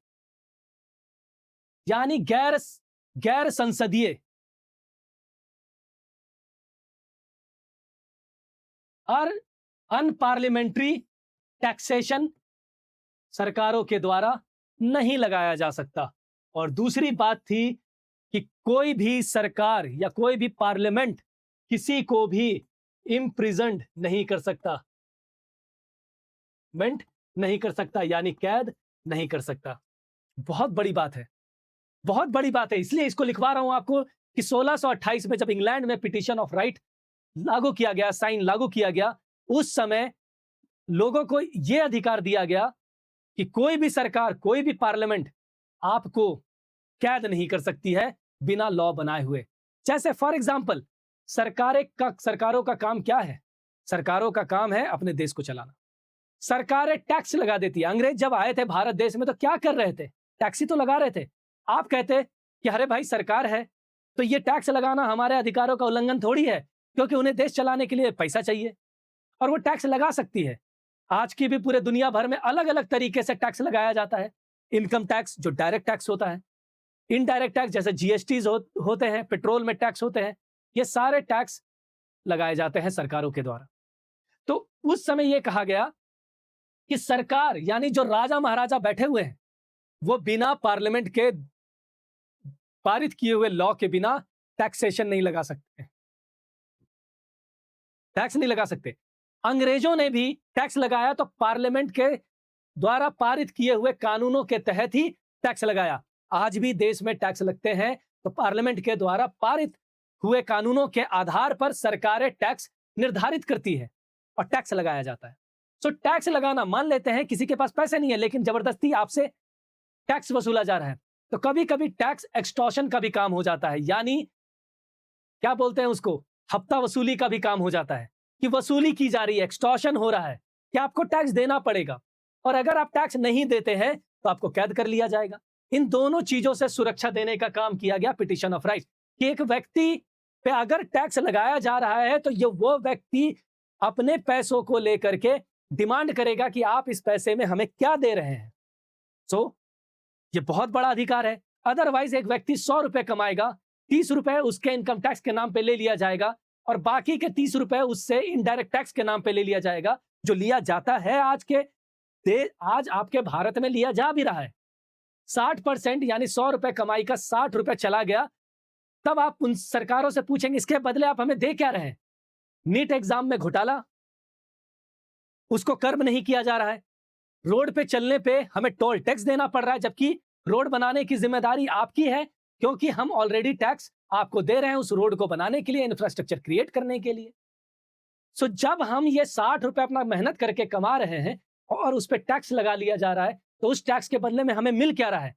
यानी गैर संसदीय, और अनपार्लियामेंट्री टैक्सेशन सरकारों के द्वारा नहीं लगाया जा सकता। और दूसरी बात थी कि कोई भी सरकार या कोई भी पार्लियामेंट किसी को भी इम्प्रिजन्ड नहीं कर सकता, यानी कैद नहीं कर सकता। बहुत बड़ी बात है, बहुत बड़ी बात है, इसलिए इसको लिखवा रहा हूं आपको कि 1628 में जब इंग्लैंड में पिटीशन ऑफ राइट लागू किया गया, साइन लागू किया गया, उस समय लोगों को यह अधिकार दिया गया कि कोई भी सरकार, कोई भी पार्लियामेंट आपको कैद नहीं कर सकती है बिना लॉ बनाए हुए। जैसे फॉर एग्जांपल सरकारों का काम क्या है? सरकारों का काम है अपने देश को चलाना। सरकारें टैक्स लगा देती है। अंग्रेज जब आए थे भारत देश में तो क्या कर रहे थे? टैक्स ही तो लगा रहे थे। आप कहते कि अरे भाई सरकार है तो ये टैक्स लगाना हमारे अधिकारों का उल्लंघन थोड़ी है, क्योंकि उन्हें देश चलाने के लिए पैसा चाहिए और वो टैक्स लगा सकती है। आज की भी पूरे दुनिया भर में अलग अलग तरीके से टैक्स लगाया जाता है। इनकम टैक्स जो डायरेक्ट टैक्स होता है, इनडायरेक्ट टैक्स जैसे जीएसटी होते हैं, पेट्रोल में टैक्स होते हैं, ये सारे टैक्स लगाए जाते हैं सरकारों के द्वारा। तो उस समय यह कहा गया कि सरकार यानी जो राजा महाराजा बैठे हुए हैं वो बिना पार्लियामेंट के पारित किए हुए लॉ के बिना टैक्सेशन नहीं लगा सकते, टैक्स नहीं लगा सकते। अंग्रेजों ने भी टैक्स लगाया तो पार्लियामेंट के द्वारा पारित किए हुए कानूनों के तहत ही टैक्स लगाया। आज भी देश में टैक्स लगते हैं तो पार्लियामेंट के द्वारा पारित हुए कानूनों के आधार पर सरकारें टैक्स निर्धारित करती है और टैक्स लगाया जाता है। सो टैक्स लगाना, मान लेते हैं किसी के पास पैसे नहीं है लेकिन जबरदस्ती आपसे टैक्स वसूला जा रहा है, तो कभी कभी टैक्स एक्सटॉर्शन का भी काम हो जाता है, यानी क्या बोलते हैं उसको, हफ्ता वसूली का भी काम हो जाता है कि वसूली की जा रही है, एक्सटॉर्शन हो रहा है कि आपको टैक्स देना पड़ेगा और अगर आप टैक्स नहीं देते हैं तो आपको कैद कर लिया जाएगा। इन दोनों चीजों से सुरक्षा देने का काम किया गया पिटीशन ऑफ राइट, कि एक व्यक्ति पे अगर टैक्स लगाया जा रहा है तो ये वो व्यक्ति अपने पैसों को लेकर के डिमांड करेगा कि आप इस पैसे में हमें क्या दे रहे हैं। सो ये बहुत बड़ा अधिकार है। अदरवाइज एक व्यक्ति 100 रुपए कमाएगा, 30 रुपए उसके इनकम टैक्स के नाम पे ले लिया जाएगा और बाकी के 30 रुपए उससे इनडायरेक्ट टैक्स के नाम पे ले लिया जाएगा, जो लिया जाता है आज आपके भारत में लिया जा भी रहा है। 60% यानी 100 रुपए कमाई का 60 रुपए चला गया, तब आप उन सरकारों से पूछेंगे इसके बदले आप हमें दे क्या रहे हैं? नीट एग्जाम में घोटाला, उसको कर्म नहीं किया जा रहा है। रोड पे चलने पे हमें टोल टैक्स देना पड़ रहा है, जबकि रोड बनाने की जिम्मेदारी आपकी है, क्योंकि हम ऑलरेडी टैक्स आपको दे रहे हैं उस रोड को बनाने के लिए, इंफ्रास्ट्रक्चर क्रिएट करने के लिए। सो जब हम ये 60 रुपए अपना मेहनत करके कमा रहे हैं और उस पर टैक्स लगा लिया जा रहा है, तो उस टैक्स के बदले में हमें मिल क्या रहा है?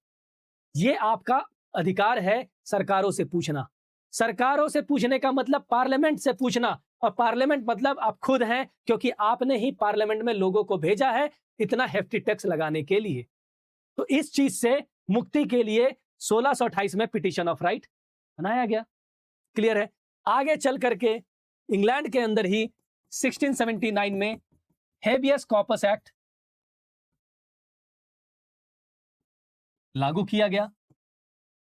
ये आपका अधिकार है सरकारों से पूछना। सरकारों से पूछने का मतलब पार्लियामेंट से पूछना, और पार्लियामेंट मतलब आप खुद हैं, क्योंकि आपने ही पार्लियामेंट में लोगों को भेजा है इतना हेफ्टी टैक्स लगाने के लिए। तो इस चीज से मुक्ति के लिए 1628 में पिटीशन ऑफ राइट बनाया गया। क्लियर है? आगे चल करके इंग्लैंड के अंदर ही 1679 में हेबियस कॉर्पस एक्ट लागू किया गया।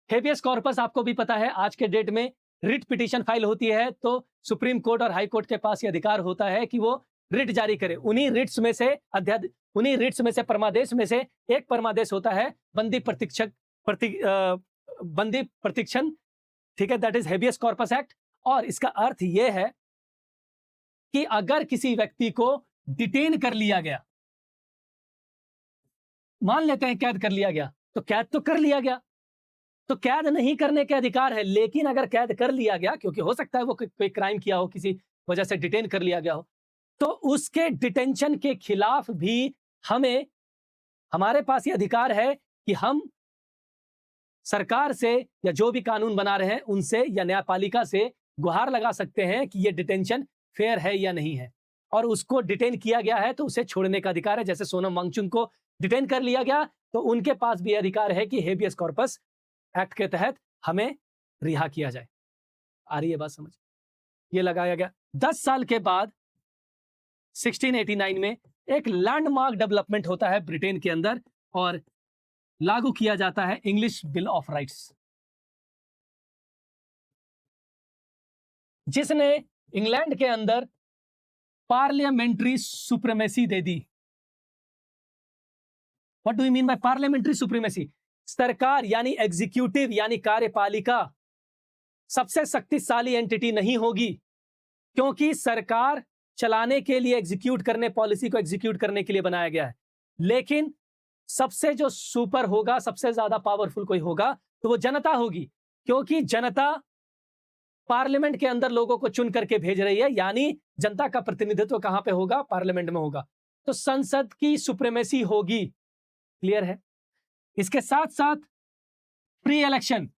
हेबियस कॉर्पस आपको भी पता है, आज के डेट में रिट पिटीशन फाइल होती है तो सुप्रीम कोर्ट और हाई कोर्ट के पास यह अधिकार होता है कि वो रिट जारी करे। उन्हीं रिट्स में से परमादेश में से एक परमादेश होता है बंदी प्रतीक्षण, ठीक है, that is habeas corpus act. और इसका अर्थ यह है कि अगर किसी व्यक्ति को डिटेन कर लिया गया, मान लेते हैं कैद कर लिया गया, तो कैद तो कर लिया गया, तो कैद नहीं करने के अधिकार है। लेकिन अगर कैद कर लिया गया, क्योंकि हो सकता है वो कोई क्राइम किया हो, किसी वजह से डिटेन कर लिया गया हो, तो उसके डिटेंशन के खिलाफ भी हमारे पास ये अधिकार है कि हम सरकार से या जो भी कानून बना रहे हैं उनसे या न्यायपालिका से गुहार लगा सकते हैं कि ये डिटेंशन फेयर है या नहीं है, और उसको डिटेन किया गया है तो उसे छोड़ने का अधिकार है। जैसे सोनम वांगचुक को डिटेन कर लिया गया, तो उनके पास भी अधिकार है कि हेबियस कॉर्पस एक्ट के तहत हमें रिहा किया जाए। आ रही है बात समझ? ये लगाया गया। 10 साल के बाद 1689 में एक लैंडमार्क डेवलपमेंट होता है ब्रिटेन के अंदर और लागू किया जाता है इंग्लिश बिल ऑफ राइट्स, जिसने इंग्लैंड के अंदर parliamentary supremacy they the. What do you mean by parliamentary supremacy? सरकार यानी एग्जीक्यूटिव यानी कार्यपालिका सबसे शक्तिशाली एंटिटी नहीं होगी, क्योंकि सरकार चलाने के लिए, एग्जीक्यूट करने, पॉलिसी को एग्जीक्यूट करने के लिए बनाया गया है। लेकिन सबसे जो सुपर होगा, सबसे ज्यादा पावरफुल कोई होगा तो वो जनता होगी, क्योंकि जनता पार्लियामेंट के अंदर लोगों को चुन करके भेज रही है, यानी जनता का प्रतिनिधित्व कहां पे होगा? पार्लियामेंट में होगा। तो संसद की सुप्रीमेसी होगी। क्लियर है? इसके साथ साथ फ्री इलेक्शन,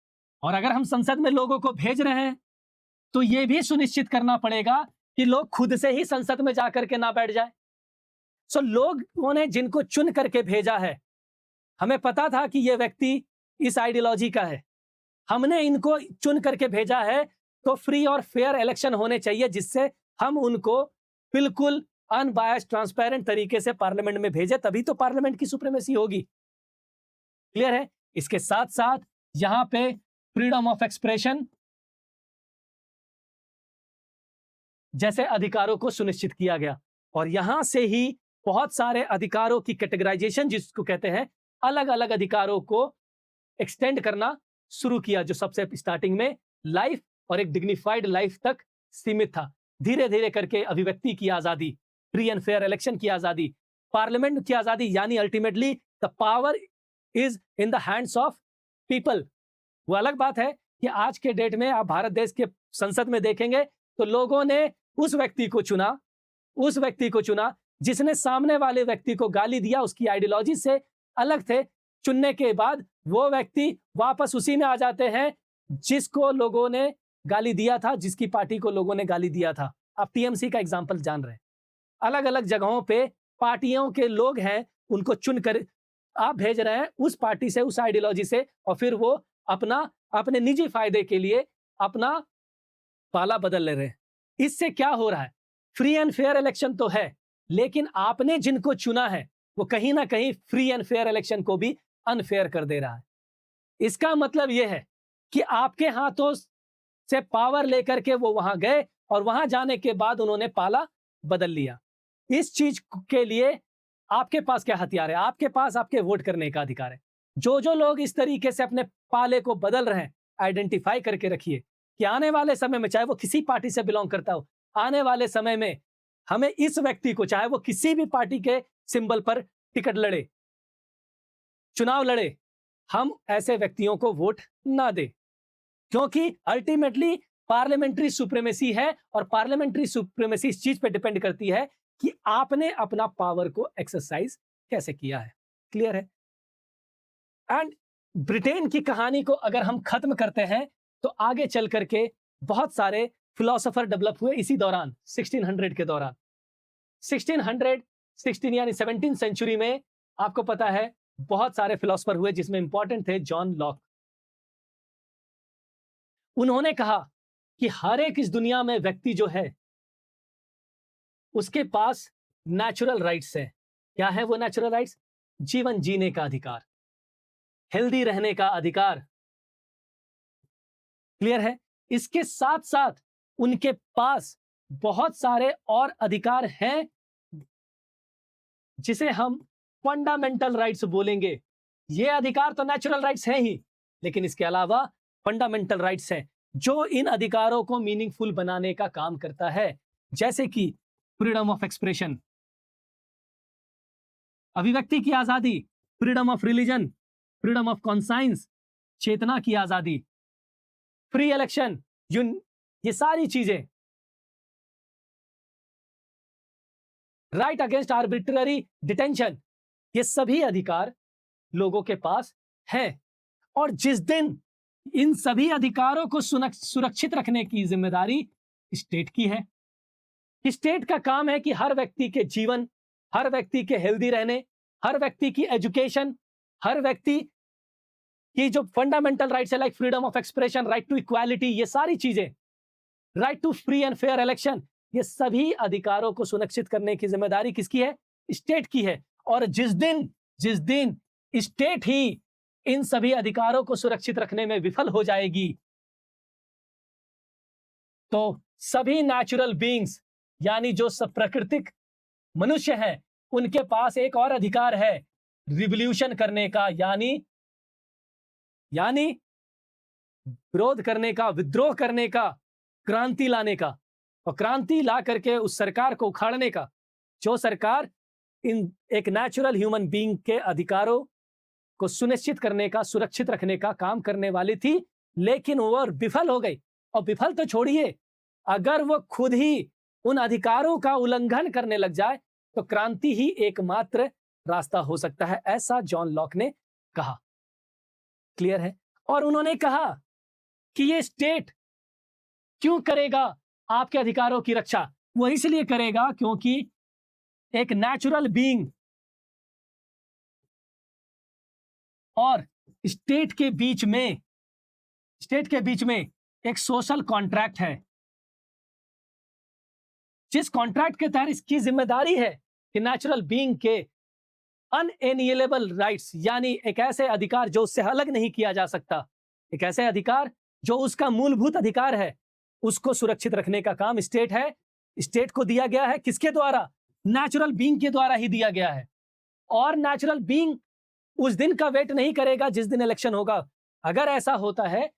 और अगर हम संसद में लोगों को भेज रहे हैं तो यह भी सुनिश्चित करना पड़ेगा कि लोग खुद से ही संसद में जाकर के ना बैठ जाए। सो लोगों ने जिनको चुन करके भेजा है, हमें पता था कि यह व्यक्ति इस आइडियोलॉजी का है, हमने इनको चुन करके भेजा है, तो फ्री और फेयर इलेक्शन होने चाहिए जिससे हम उनको बिल्कुल अनबायस्ड ट्रांसपेरेंट तरीके से पार्लियामेंट में भेजे, तभी तो पार्लियामेंट की सुप्रीमेसी होगी। क्लियर है? इसके साथ साथ यहां पे फ्रीडम ऑफ एक्सप्रेशन जैसे अधिकारों को सुनिश्चित किया गया, और यहां से ही बहुत सारे अधिकारों की कैटेगराइजेशन, जिसको कहते हैं, अलग अलग अधिकारों को एक्सटेंड करना शुरू किया, जो सबसे स्टार्टिंग में लाइफ और एक डिग्निफाइड लाइफ तक सीमित था। धीरे धीरे करके अभिव्यक्ति की आजादी, फ्री एंड फेयर इलेक्शन की आजादी, पार्लियामेंट की आजादी, यानी ultimately the power is in the hands of people. वो अलग बात है कि आज के डेट में आप भारत देश के संसद में देखेंगे तो लोगों ने उस व्यक्ति को चुना जिसने सामने वाले व्यक्ति को गाली दिया, उसकी आइडियोलॉजी से अलग थे। चुनने के बाद वो व्यक्ति वापस उसी में आ जाते हैं जिसको लोगों ने गाली दिया था, जिसकी पार्टी को लोगों ने गाली दिया था। आप टीएमसी का एग्जाम्पल जान रहे हैं। अलग अलग जगहों पे पार्टियों के लोग हैं, उनको चुनकर आप भेज रहे हैं उस पार्टी से, उस आइडियोलॉजी से, और फिर वो अपने निजी फायदे के लिए अपना पाला बदल ले रहे हैं। इससे क्या हो रहा है? फ्री एंड फेयर इलेक्शन तो है, लेकिन आपने जिनको चुना है वो कहीं ना कहीं फ्री एंड फेयर इलेक्शन को भी अनफेयर कर दे रहा है। इसका मतलब यह है कि आपके हाथों से पावर लेकर के वो वहां गए और वहां जाने के बाद उन्होंने पाला बदल लिया। इस चीज के लिए आपके पास क्या हथियार है? आपके पास आपके वोट करने का अधिकार है। जो जो लोग इस तरीके से अपने पाले को बदल रहे हैं, आइडेंटिफाई करके रखिए कि आने वाले समय में, चाहे वो किसी पार्टी से बिलोंग करता हो, आने वाले समय में हमें इस व्यक्ति को, चाहे वो किसी भी पार्टी के सिंबल पर टिकट लड़े, चुनाव लड़े, हम ऐसे व्यक्तियों को वोट ना दे। क्योंकि अल्टीमेटली पार्लियामेंट्री सुप्रीमेसी है, और पार्लियामेंट्री सुप्रीमेसी इस चीज पे डिपेंड करती है कि आपने अपना पावर को एक्सरसाइज कैसे किया है। क्लियर है? एंड ब्रिटेन की कहानी को अगर हम खत्म करते हैं तो आगे चल करके बहुत सारे फिलोसोफर डेवलप हुए इसी दौरान, 1600 के दौरान। 1616 यानी 17th सेंचुरी में आपको पता है बहुत सारे फिलोसोफर हुए, जिसमें इंपॉर्टेंट थे जॉन लॉक। उन्होंने कहा कि हर एक इस दुनिया में व्यक्ति जो है उसके पास नेचुरल राइट्स है। क्या है वो नेचुरल राइट्स? जीवन जीने का अधिकार, हेल्दी रहने का अधिकार। क्लियर है? इसके साथ साथ उनके पास बहुत सारे और अधिकार हैं जिसे हम फंडामेंटल राइट्स बोलेंगे। ये अधिकार तो नेचुरल राइट्स हैं ही, लेकिन इसके अलावा फंडामेंटल राइट्स हैं जो इन अधिकारों को मीनिंगफुल बनाने का काम करता है, जैसे कि फ्रीडम ऑफ एक्सप्रेशन, अभिव्यक्ति की आजादी, freedom of religion, freedom of conscience, चेतना की आजादी, फ्री इलेक्शन, ये सारी चीजें, राइट अगेंस्ट आर्बिट्ररी डिटेंशन, ये सभी अधिकार लोगों के पास हैं। और जिस दिन इन सभी अधिकारों को सुरक्षित रखने की जिम्मेदारी स्टेट की है। स्टेट का काम है कि हर व्यक्ति के जीवन, हर व्यक्ति के हेल्दी रहने, हर व्यक्ति की एजुकेशन, हर व्यक्ति की जो फंडामेंटल राइट्स है like freedom of expression, right to equality, ये सारी चीजें, right to free and fair election, ये सभी अधिकारों को सुनिश्चित करने की जिम्मेदारी किसकी है? स्टेट की है। और जिस दिन स्टेट ही इन सभी अधिकारों को सुरक्षित रखने में विफल हो जाएगी, तो सभी नेचुरल बीइंग्स यानी जो सब प्राकृतिक मनुष्य हैं, उनके पास एक और अधिकार है, रिवॉल्यूशन करने का, यानी विरोध करने का, विद्रोह करने का, क्रांति लाने का, और क्रांति ला करके उस सरकार को उखाड़ने का जो सरकार इन एक नेचुरल ह्यूमन बीइंग के अधिकारों को सुनिश्चित करने का, सुरक्षित रखने का काम करने वाली थी, लेकिन वो विफल हो गई। और विफल तो छोड़िए, अगर वो खुद ही उन अधिकारों का उल्लंघन करने लग जाए तो क्रांति ही एकमात्र रास्ता हो सकता है, ऐसा जॉन लॉक ने कहा। क्लियर है? और उन्होंने कहा कि ये स्टेट क्यों करेगा आपके अधिकारों की रक्षा? वो इसलिए करेगा क्योंकि एक नेचुरल बीइंग और स्टेट के बीच में एक सोशल कॉन्ट्रैक्ट है, जिस कॉन्ट्रैक्ट के तहत इसकी जिम्मेदारी है कि नेचुरल बीइंग के अनएनिएलेबल राइट्स, यानी एक ऐसे अधिकार जो उससे अलग नहीं किया जा सकता, एक ऐसे अधिकार जो उसका मूलभूत अधिकार है, उसको सुरक्षित रखने का काम स्टेट है। स्टेट को दिया गया है किसके द्वारा? नेचुरल बीइंग के द्वारा ही दिया गया है। और नेचुरल बीइंग उस दिन का वेट नहीं करेगा जिस दिन इलेक्शन होगा। अगर ऐसा होता है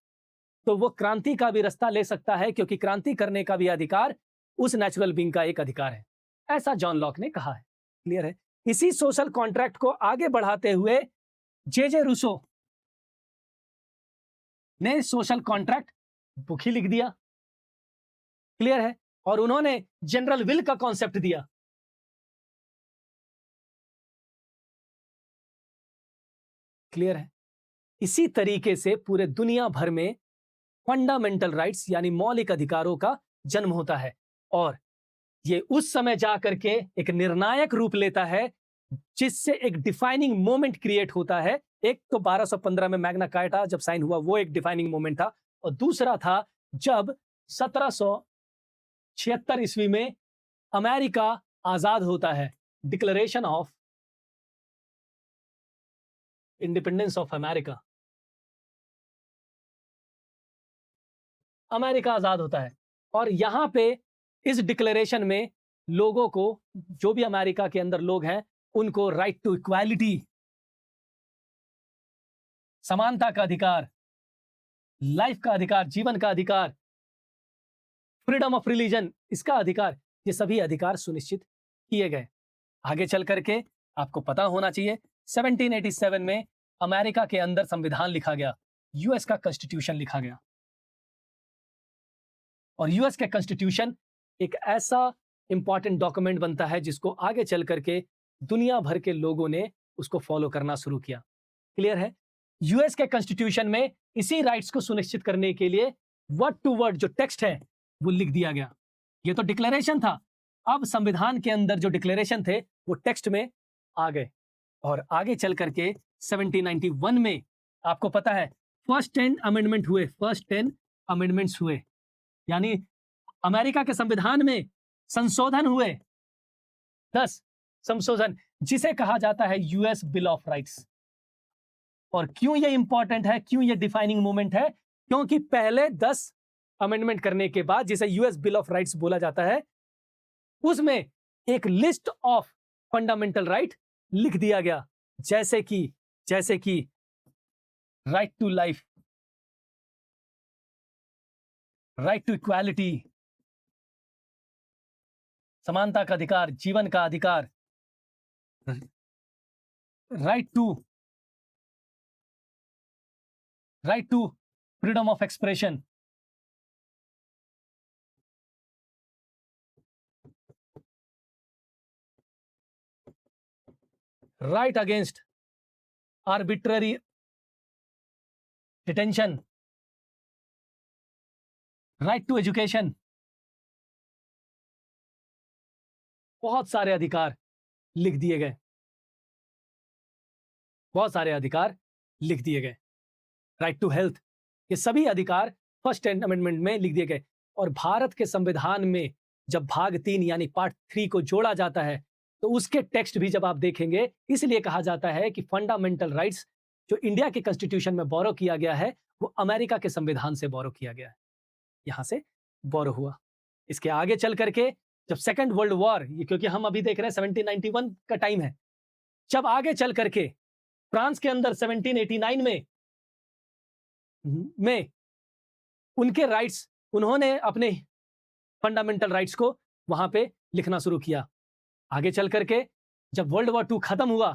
तो वो क्रांति का भी रास्ता ले सकता है, क्योंकि क्रांति करने का भी अधिकार उस नेचुरल बीइंग का एक अधिकार है, ऐसा जॉन लॉक ने कहा है। क्लियर है? इसी सोशल कॉन्ट्रैक्ट को आगे बढ़ाते हुए जे रूसो ने सोशल कॉन्ट्रैक्ट बुक ही लिख दिया। क्लियर है? और उन्होंने जनरल विल का कॉन्सेप्ट दिया। क्लियर है? इसी तरीके से पूरे दुनिया भर में फंडामेंटल राइट्स यानी मौलिक अधिकारों का जन्म होता है, और ये उस समय जाकर के एक निर्णायक रूप लेता है जिससे एक डिफाइनिंग मोमेंट क्रिएट होता है। एक तो 1215 में मैग्ना कार्टा जब साइन हुआ, वो एक डिफाइनिंग मोमेंट था, और दूसरा था जब 1776 ईस्वी में अमेरिका आजाद होता है, declaration of independence of America. America आजाद होता है, और यहां पे इस डिक्लेरेशन में लोगों को, जो भी अमेरिका के अंदर लोग हैं, उनको राइट टू इक्वालिटी, समानता का अधिकार, लाइफ का अधिकार, जीवन का अधिकार, फ्रीडम ऑफ रिलीजन, इसका अधिकार, ये सभी अधिकार सुनिश्चित किए गए। आगे चल करके आपको पता होना चाहिए 1787 में अमेरिका के अंदर संविधान लिखा गया, यूएस का कॉन्स्टिट्यूशन लिखा गया। और यूएस का कॉन्स्टिट्यूशन एक ऐसा इंपॉर्टेंट डॉक्यूमेंट बनता है जिसको आगे चल करके दुनिया भर के लोगों ने उसको फॉलो करना शुरू किया। क्लियर है? यूएस के कॉन्स्टिट्यूशन में इसी राइट्स को सुनिश्चित करने के लिए वर्ड टू वर्ड जो टेक्स्ट है वो लिख दिया गया। ये तो डिक्लेरेशन था, अब संविधान के अंदर जो डिक्लेरेशन थे वो टेक्स्ट में आ गए। और आगे चल करके 1791 में आपको पता है फर्स्ट 10 अमेंडमेंट हुए, फर्स्ट 10 अमेंडमेंट्स हुए, यानी अमेरिका के संविधान में संशोधन हुए, 10 संशोधन, जिसे कहा जाता है यूएस बिल ऑफ राइट्स। और क्यों ये इंपॉर्टेंट है, क्यों ये डिफाइनिंग मोमेंट है? क्योंकि पहले 10 अमेंडमेंट करने के बाद जिसे यूएस बिल ऑफ राइट्स बोला जाता है, उसमें एक लिस्ट ऑफ फंडामेंटल राइट लिख दिया गया, जैसे कि right to life, right to equality, समानता का अधिकार, जीवन का अधिकार, right to freedom of expression, right against arbitrary detention, right to education. बहुत सारे अधिकार लिख दिए गए, बहुत सारे अधिकार लिख दिए गए। राइट टू हेल्थ, ये सभी अधिकार फर्स्ट 10 अमेंडमेंट में लिख दिए गए। और भारत के संविधान में जब भाग 3 यानी पार्ट 3 को जोड़ा जाता है तो उसके टेक्स्ट भी जब आप देखेंगे, इसलिए कहा जाता है कि फंडामेंटल राइट्स जो इंडिया के कॉन्स्टिट्यूशन में बोरो किया गया है वो अमेरिका के संविधान से बोरो किया गया है, यहां से बोरो हुआ। इसके आगे चल करके जब सेकेंड वर्ल्ड वॉर, ये क्योंकि हम अभी देख रहे हैं 1791 का टाइम है, जब आगे चल करके फ्रांस के अंदर 1789 में उनके राइट्स, उन्होंने अपने फंडामेंटल राइट्स को वहां पे लिखना शुरू किया। आगे चल करके जब वर्ल्ड वॉर 2 खत्म हुआ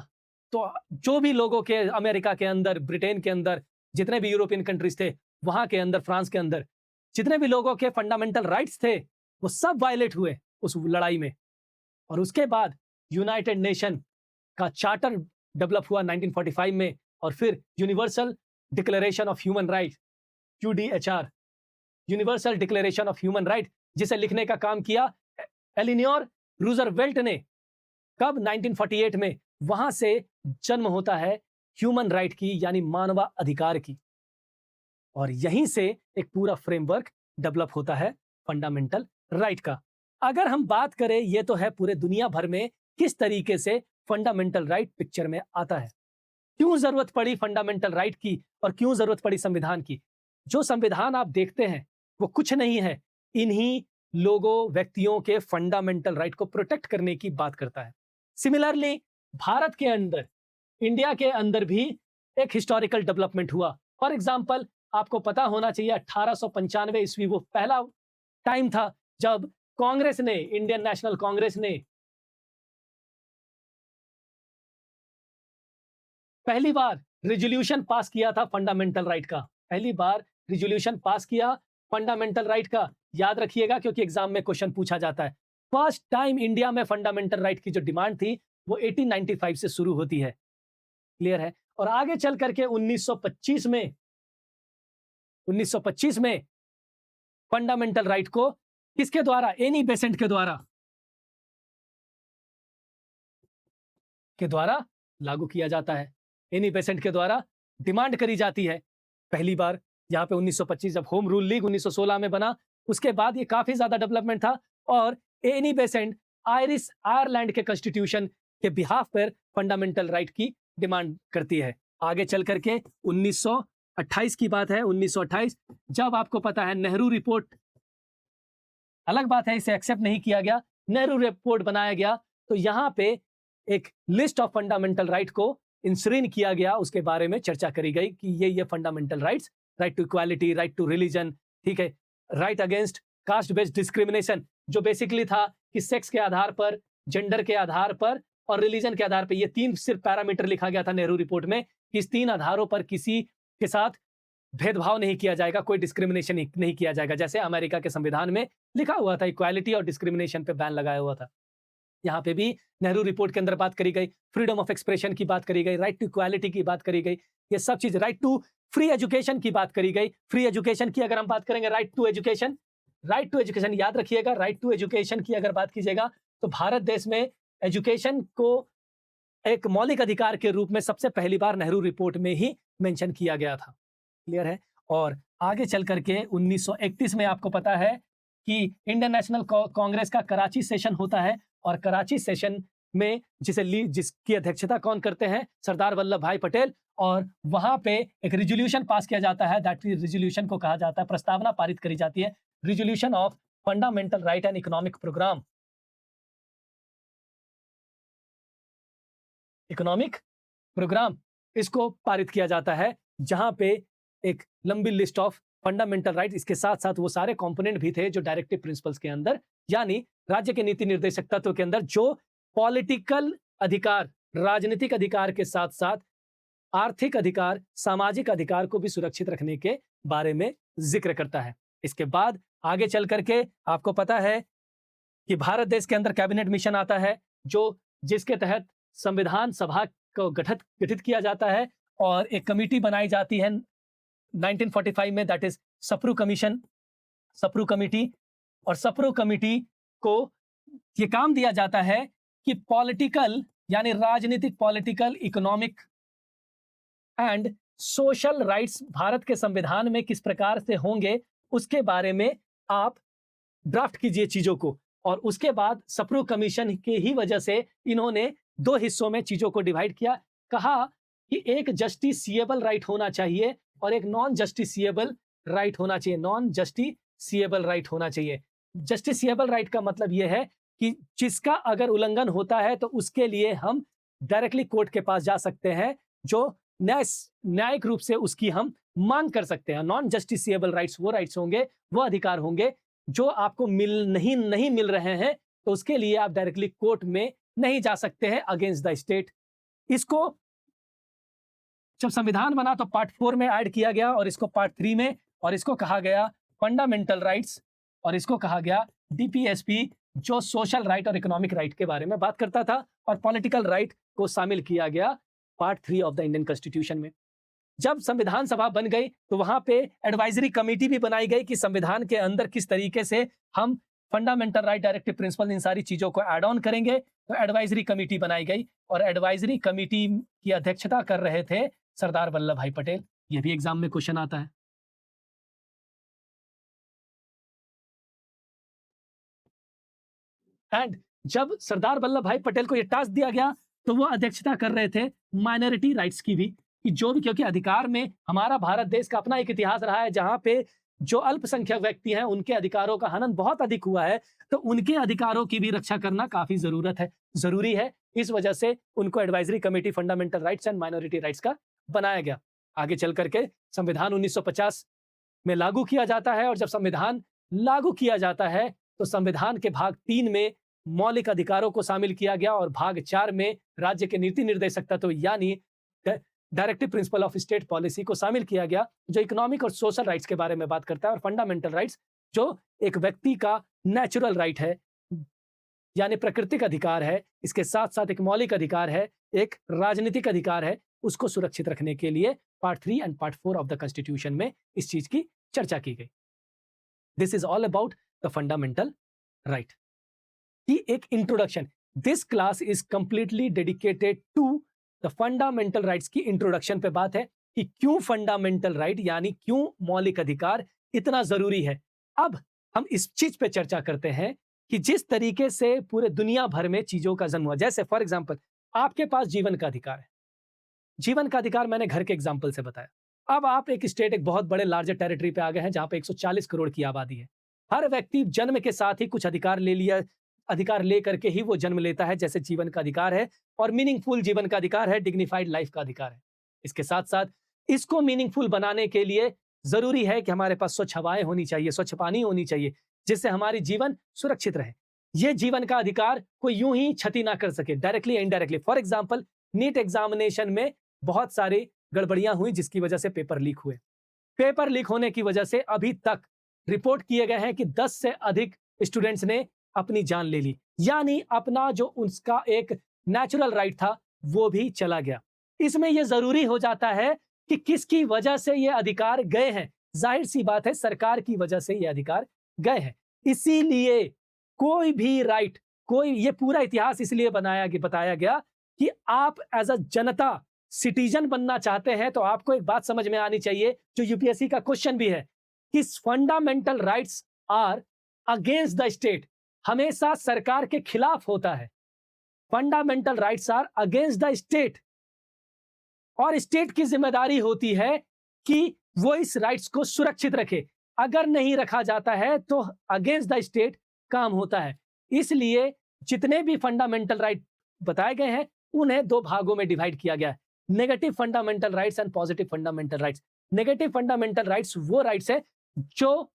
तो जो भी लोगों के अमेरिका के अंदर, ब्रिटेन के अंदर, जितने भी यूरोपियन कंट्रीज थे वहां के अंदर, फ्रांस के अंदर जितने भी लोगों के फंडामेंटल राइट्स थे वो सब वायलेट हुए उस लड़ाई में। और उसके बाद यूनाइटेड नेशन का चार्टर डेवलप हुआ 1945 में, और फिर universal declaration of human right, UDHR, universal declaration of human right, जिसे लिखने का काम किया एलिनोर रूजवेल्ट ने। कब? 1948 में। वहां से जन्म होता है ह्यूमन राइट की, यानी मानव अधिकार की, और यहीं से एक पूरा फ्रेमवर्क डेवलप होता है फंडामेंटल राइट का। अगर हम बात करें, ये तो है पूरे दुनिया भर में किस तरीके से फंडामेंटल राइट पिक्चर में आता है, क्यों जरूरत पड़ी फंडामेंटल राइट की और क्यों जरूरत पड़ी संविधान की। जो संविधान आप देखते हैं वो कुछ नहीं है, इन्हीं लोगों, व्यक्तियों के फंडामेंटल राइट को प्रोटेक्ट करने की बात करता है। सिमिलरली भारत के अंदर, इंडिया के अंदर भी एक हिस्टोरिकल डेवलपमेंट हुआ। फॉर एग्जाम्पल, आपको पता होना चाहिए 1895 ईस्वी वो पहला टाइम था जब कांग्रेस ने, इंडियन नेशनल कांग्रेस ने पहली बार रिजोल्यूशन पास किया था फंडामेंटल राइट का। पहली बार रिजोल्यूशन पास किया फंडामेंटल राइट का, याद रखिएगा क्योंकि एग्जाम में क्वेश्चन पूछा जाता है। फर्स्ट टाइम इंडिया में फंडामेंटल राइट की जो डिमांड थी वो 1895 से शुरू होती है। क्लियर है? और आगे चल करके 1925 में फंडामेंटल राइट को किसके द्वारा? एनी बेसेंट के द्वारा लागू किया जाता है। एनी बेसेंट के द्वारा डिमांड करी जाती है पहली बार। यहाँ पे 1925 जब होम रूल लीग 1916 में बना, उसके बाद ये काफी ज्यादा डेवलपमेंट था, और एनी बेसेंट आयरलैंड के कॉन्स्टिट्यूशन के बिहाफ पर फंडामेंटल राइट की डिमांड करती है। आगे चल करके 1928 की बात है, 1928 जब आपको पता है नेहरू रिपोर्ट, अलग बात है इसे एक्सेप्ट नहीं किया गया, नेहरू रिपोर्ट बनाया गया, तो यहाँ पे एक लिस्ट ऑफ फंडामेंटल राइट को इंश्रीन किया गया, उसके बारे में चर्चा करी गई कि ये fundamental rights, right to equality, right to religion, ठीक है, right against caste based discrimination, जो बेसिकली था कि सेक्स के आधार पर, जेंडर के आधार पर और रिलीजन के आधार पर, ये 3 सिर्फ पैरामीटर लिखा गया था नेहरू रिपोर्ट में कि इस 3 आधारों पर किसी के साथ भेदभाव नहीं किया जाएगा, कोई डिस्क्रिमिनेशन नहीं किया जाएगा, जैसे अमेरिका के संविधान में लिखा हुआ था, इक्वालिटी और डिस्क्रिमिनेशन पे बैन लगाया हुआ था। यहाँ पे भी नेहरू रिपोर्ट के अंदर बात करी गई, फ्रीडम ऑफ एक्सप्रेशन की बात करी गई, राइट टू इक्वालिटी की बात करी गई, ये सब चीज, राइट टू फ्री एजुकेशन की बात करी गई। फ्री एजुकेशन की अगर हम बात करेंगे, right to education, right to education याद रखिएगा, राइट टू एजुकेशन की अगर बात कीजिएगा तो भारत देश में एजुकेशन को एक मौलिक अधिकार के रूप में सबसे पहली बार नेहरू रिपोर्ट में ही मेंशन किया गया था। क्लियर है। और आगे चल करके 1931 में आपको पता है कि इंडियन नेशनल कांग्रेस का कराची सेशन होता है, और कराची सेशन में जिसकी अध्यक्षता कौन करते हैं, सरदार वल्लभ भाई पटेल, और वहां पे एक रिजोल्यूशन पास किया जाता है। दैट रिजोल्यूशन को कहा जाता है, प्रस्तावना पारित करी जाती है, resolution of fundamental right and economic programme, economic programme, इसको पारित किया जाता है, जहां पे एक लंबी लिस्ट ऑफ फंडामेंटल राइट, इसके साथ साथ वो सारे कंपोनेंट भी थे जो डायरेक्टिव प्रिंसिपल्स के अंदर, यानी राज्य के नीति निर्देशक तत्व के अंदर, जो पॉलिटिकल अधिकार, राजनीतिक अधिकार के साथ साथ आर्थिक अधिकार, सामाजिक अधिकार को भी सुरक्षित रखने के बारे में जिक्र करता है। इसके बाद आगे चल करके आपको पता है कि भारत देश के अंदर कैबिनेट मिशन आता है, जो जिसके तहत संविधान सभा को गठित किया जाता है, और एक कमिटी बनाई जाती है 1945 में, that is Sapru commission, Sapru committee. और सप्रू कमिटी को ये काम दिया जाता है कि पॉलिटिकल, यानी राजनीतिक, political, economic and social rights Bharat के संविधान में किस प्रकार से होंगे, उसके बारे में आप ड्राफ्ट कीजिए चीजों को। और उसके बाद सप्रू कमीशन के ही वजह से इन्होंने दो हिस्सों में चीजों को डिवाइड किया, कहा कि एक जस्टिसिएबल राइट होना चाहिए और एक नॉन जस्टिसिएबल राइट होना चाहिए, नॉन जस्टिसिएबल राइट होना चाहिए। जस्टिसिएबल राइट का मतलब यह है कि जिसका अगर उल्लंघन होता है तो उसके लिए हम डायरेक्टली कोर्ट के पास जा सकते हैं, जो न्यायिक रूप से उसकी हम मांग कर सकते हैं। नॉन जस्टिसिएबल राइट्स वो राइट्स होंगे, वो अधिकार होंगे जो आपको नहीं मिल रहे हैं, तो उसके लिए आप डायरेक्टली कोर्ट में नहीं जा सकते हैं अगेंस्ट द स्टेट। इसको जब संविधान बना तो पार्ट 4 में ऐड किया गया, और इसको पार्ट 3 में, और इसको कहा गया फंडामेंटल राइट्स, और इसको कहा गया डीपीएसपी, जो सोशल राइट और इकोनॉमिक राइट के बारे में बात करता था, और पॉलिटिकल राइट को शामिल किया गया part 3 of the Indian constitution में। जब संविधान सभा बन गई तो वहां पे एडवाइजरी कमेटी भी बनाई गई कि संविधान के अंदर किस तरीके से हम फंडामेंटल राइट, डायरेक्टिव प्रिंसिपल, इन सारी चीजों को ऐड ऑन करेंगे। तो एडवाइजरी कमेटी बनाई गई, और एडवाइजरी कमेटी की अध्यक्षता कर रहे थे सरदार वल्लभ भाई पटेल। यह भी एग्जाम में क्वेश्चन आता है। एंड जब सरदार वल्लभ भाई पटेल को यह टास्क दिया गया तो वो अध्यक्षता कर रहे थे माइनॉरिटी राइट्स की भी, कि जो भी, क्योंकि अधिकार में हमारा भारत देश का अपना एक इतिहास रहा है, जहां पे जो अल्पसंख्यक व्यक्ति हैं उनके अधिकारों का हनन बहुत अधिक हुआ है, तो उनके अधिकारों की भी रक्षा करना काफी जरूरी है। इस वजह से उनको advisory committee fundamental rights and minority rights का बनाया गया। आगे चल करके संविधान 1950 में लागू किया जाता है, और जब संविधान लागू किया जाता है तो संविधान के भाग 3 में मौलिक अधिकारों को शामिल किया गया, और भाग 4 में राज्य के नीति निर्देशक तत्व, यानी directive principle of state policy को शामिल किया गया, जो इकोनॉमिक और सोशल राइट्स के बारे में बात करता है, और फंडामेंटल राइट्स जो एक व्यक्ति का नेचुरल राइट है, यानी प्राकृतिक अधिकार है, इसके साथ साथ एक मौलिक अधिकार है, एक राजनीतिक अधिकार है, उसको सुरक्षित रखने के लिए part 3 and part 4 of the constitution में इस चीज की चर्चा की गई। This is all about the fundamental right की एक introduction. This class is completely dedicated to the fundamental rights की इंट्रोडक्शन पे बात है कि क्यों फंडामेंटल राइट, यानी क्यों मौलिक अधिकार इतना जरूरी है। अब हम इस चीज पे चर्चा करते हैं कि जिस तरीके से पूरे दुनिया भर में चीजों का जन्म हुआ, जैसे फॉर एग्जांपल आपके पास जीवन का अधिकार है। जीवन का अधिकार मैंने घर के एग्जांपल से बताया। अब आप एक स्टेट, एक बहुत बड़े लार्जर टेरिटरी पे आ गए हैं जहां पे 140 करोड़ की आबादी है। हर व्यक्ति जन्म के साथ ही कुछ अधिकार ले करके ही वो जन्म लेता है, जैसे जीवन का अधिकार है, और मीनिंगफुल जीवन का अधिकार है, डिग्निफाइड लाइफ का अधिकार है। इसके साथ साथ इसको मीनिंगफुल बनाने के लिए जरूरी है कि हमारे पास स्वच्छ हवाएं होनी चाहिए, स्वच्छ पानी होनी चाहिए, जिससे हमारी जीवन सुरक्षित रहे। ये जीवन का अधिकार कोई यूं ही क्षति ना कर सके, डायरेक्टली या indirectly. For example NEET examination में बहुत सारी गड़बड़ियां हुई जिसकी वजह से पेपर लीक हुए। पेपर लीक होने की वजह से अभी तक रिपोर्ट किए गए हैं कि 10 से अधिक स्टूडेंट्स ने अपनी जान ले ली, यानी अपना जो उसका एक नेचुरल राइट था वो भी चला गया। इसमें यह जरूरी हो जाता है कि किसकी वजह से ये अधिकार गए हैं। जाहिर सी बात है, सरकार की वजह से ये अधिकार गए हैं। इसीलिए कोई भी राइट, कोई, ये पूरा इतिहास इसलिए बताया गया कि आप एज अ जनता सिटीजन बनना चाहते हैं तो आपको एक बात समझ में आनी चाहिए, जो यूपीएससी का क्वेश्चन भी है, कि fundamental rights are against the state, हमेशा सरकार के खिलाफ होता है। Fundamental rights are against the state, और स्टेट की जिम्मेदारी होती है कि वो इस राइट्स को सुरक्षित रखे। अगर नहीं रखा जाता है तो अगेंस्ट द स्टेट काम होता है। इसलिए जितने भी फंडामेंटल राइट बताए गए हैं उन्हें दो भागों में डिवाइड किया गया है, negative fundamental rights and positive fundamental rights. Negative fundamental rights वो राइट्स है जो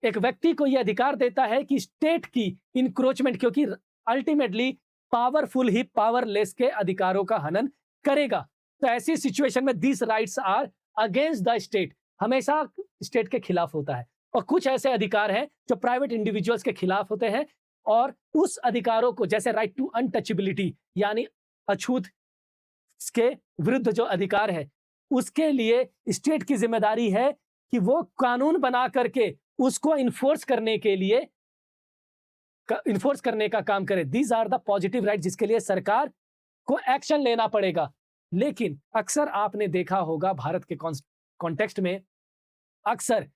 एक व्यक्ति को यह अधिकार देता है कि स्टेट की इंक्रोचमेंट, क्योंकि अल्टीमेटली पावरफुल ही पावरलेस के अधिकारों का हनन करेगा। तो ऐसी सिचुएशन में this rights are against the state, हमेशा स्टेट के खिलाफ होता है। और कुछ ऐसे अधिकार हैं जो प्राइवेट इंडिविजुअल्स के खिलाफ होते हैं, और उस अधिकारों को, जैसे राइट टू अनटचेबिलिटी यानी अछूत के विरुद्ध जो अधिकार है, उसके लिए स्टेट की जिम्मेदारी है कि वो कानून बना करके उसको इन्फोर्स करने का काम करे। These are the positive right, जिसके लिए सरकार को एक्शन लेना पड़ेगा। लेकिन अक्सर आपने देखा होगा भारत के कॉन्टेक्स्ट में अक्सर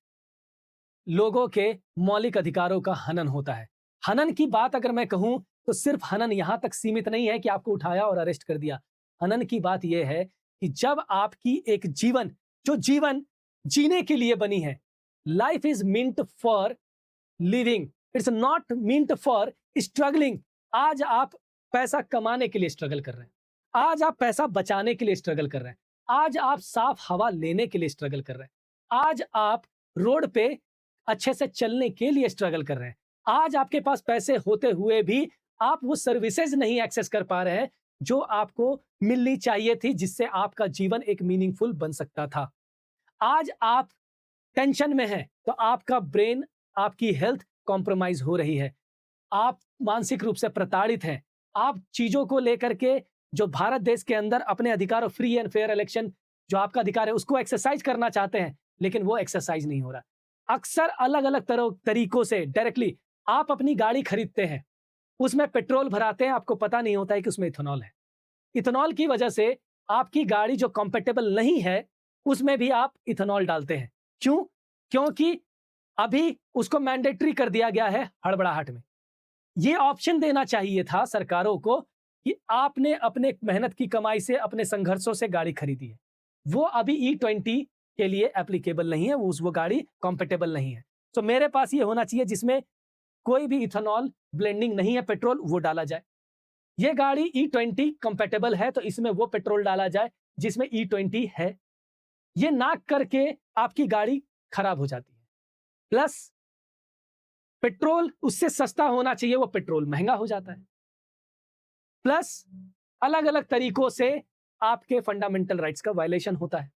लोगों के मौलिक अधिकारों का हनन होता है। हनन की बात अगर मैं कहूं तो सिर्फ हनन यहां तक सीमित नहीं है कि आपको उठाया और अरेस्ट कर दिया। हनन की बात यह है कि जब आपकी एक जीवन, जो जीवन जीने के लिए बनी है, life is meant for living, it's not meant for struggling. आज आप पैसा कमाने के लिए स्ट्रगल कर रहे हैं, आज आप पैसा बचाने के लिए स्ट्रगल कर रहे हैं, आज आप साफ हवा लेने के लिए स्ट्रगल कर रहे हैं, आज आप रोड पे अच्छे से चलने के लिए स्ट्रगल कर रहे हैं, आज आपके पास पैसे होते हुए भी आप वो सर्विसेज नहीं एक्सेस कर पा रहे हैं जो आपको मिलनी चाहिए थी, जिससे आपका जीवन एक मीनिंगफुल बन सकता था। आज आप टेंशन में हैं तो आपका ब्रेन, आपकी हेल्थ कॉम्प्रोमाइज हो रही है, आप मानसिक रूप से प्रताड़ित हैं, आप चीजों को लेकर के जो भारत देश के अंदर अपने अधिकारों, फ्री एंड फेयर इलेक्शन जो आपका अधिकार है, उसको एक्सरसाइज करना चाहते हैं, लेकिन वो एक्सरसाइज नहीं हो रहा। अक्सर अलग अलग तरीकों से डायरेक्टली आप अपनी गाड़ी खरीदते हैं, उसमें पेट्रोल भराते हैं, आपको पता नहीं होता है कि उसमें इथेनॉल है। इथेनॉल की वजह से आपकी गाड़ी जो कंपैटिबल नहीं है उसमें भी आप इथेनॉल डालते हैं। क्यों? क्योंकि अभी उसको मैंडेटरी कर दिया गया है हड़बड़ाहट में। ये ऑप्शन देना चाहिए था सरकारों को कि आपने अपने मेहनत की कमाई से, अपने संघर्षों से गाड़ी खरीदी है, वो अभी E20 के लिए एप्लीकेबल नहीं है, वो गाड़ी कंपैटिबल नहीं है। तो मेरे पास ये होना चाहिए जिसमें कोई भी इथेनॉल ब्लेंडिंग नहीं है, पेट्रोल वो डाला जाए। ये गाड़ी E20 कंपैटिबल है तो इसमें वो पेट्रोल डाला जाए जिसमें E20 है। ये ना करके आपकी गाड़ी खराब हो जाती है। प्लस पेट्रोल उससे सस्ता होना चाहिए, वो पेट्रोल महंगा हो जाता है। प्लस अलग अलग तरीकों से आपके फंडामेंटल राइट्स का वायलेशन होता है।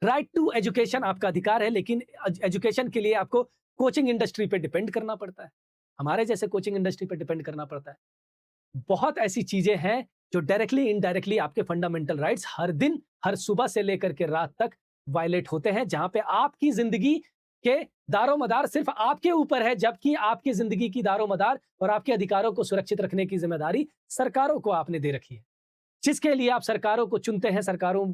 राइट टू एजुकेशन आपका अधिकार है, लेकिन एजुकेशन के लिए आपको कोचिंग इंडस्ट्री पे डिपेंड करना पड़ता है, हमारे जैसे कोचिंग इंडस्ट्री पे डिपेंड करना पड़ता है। बहुत ऐसी चीजें हैं जो डायरेक्टली इनडायरेक्टली आपके फंडामेंटल राइट्स हर दिन, हर सुबह से लेकर के रात तक वायलेट होते हैं, जहां पे आपकी जिंदगी के दारोमदार सिर्फ आपके ऊपर है, जबकि आपकी जिंदगी की दारोमदार और आपके अधिकारों को सुरक्षित रखने की जिम्मेदारी सरकारों को आपने दे रखी है। जिसके लिए आप सरकारों को चुनते हैं, सरकारों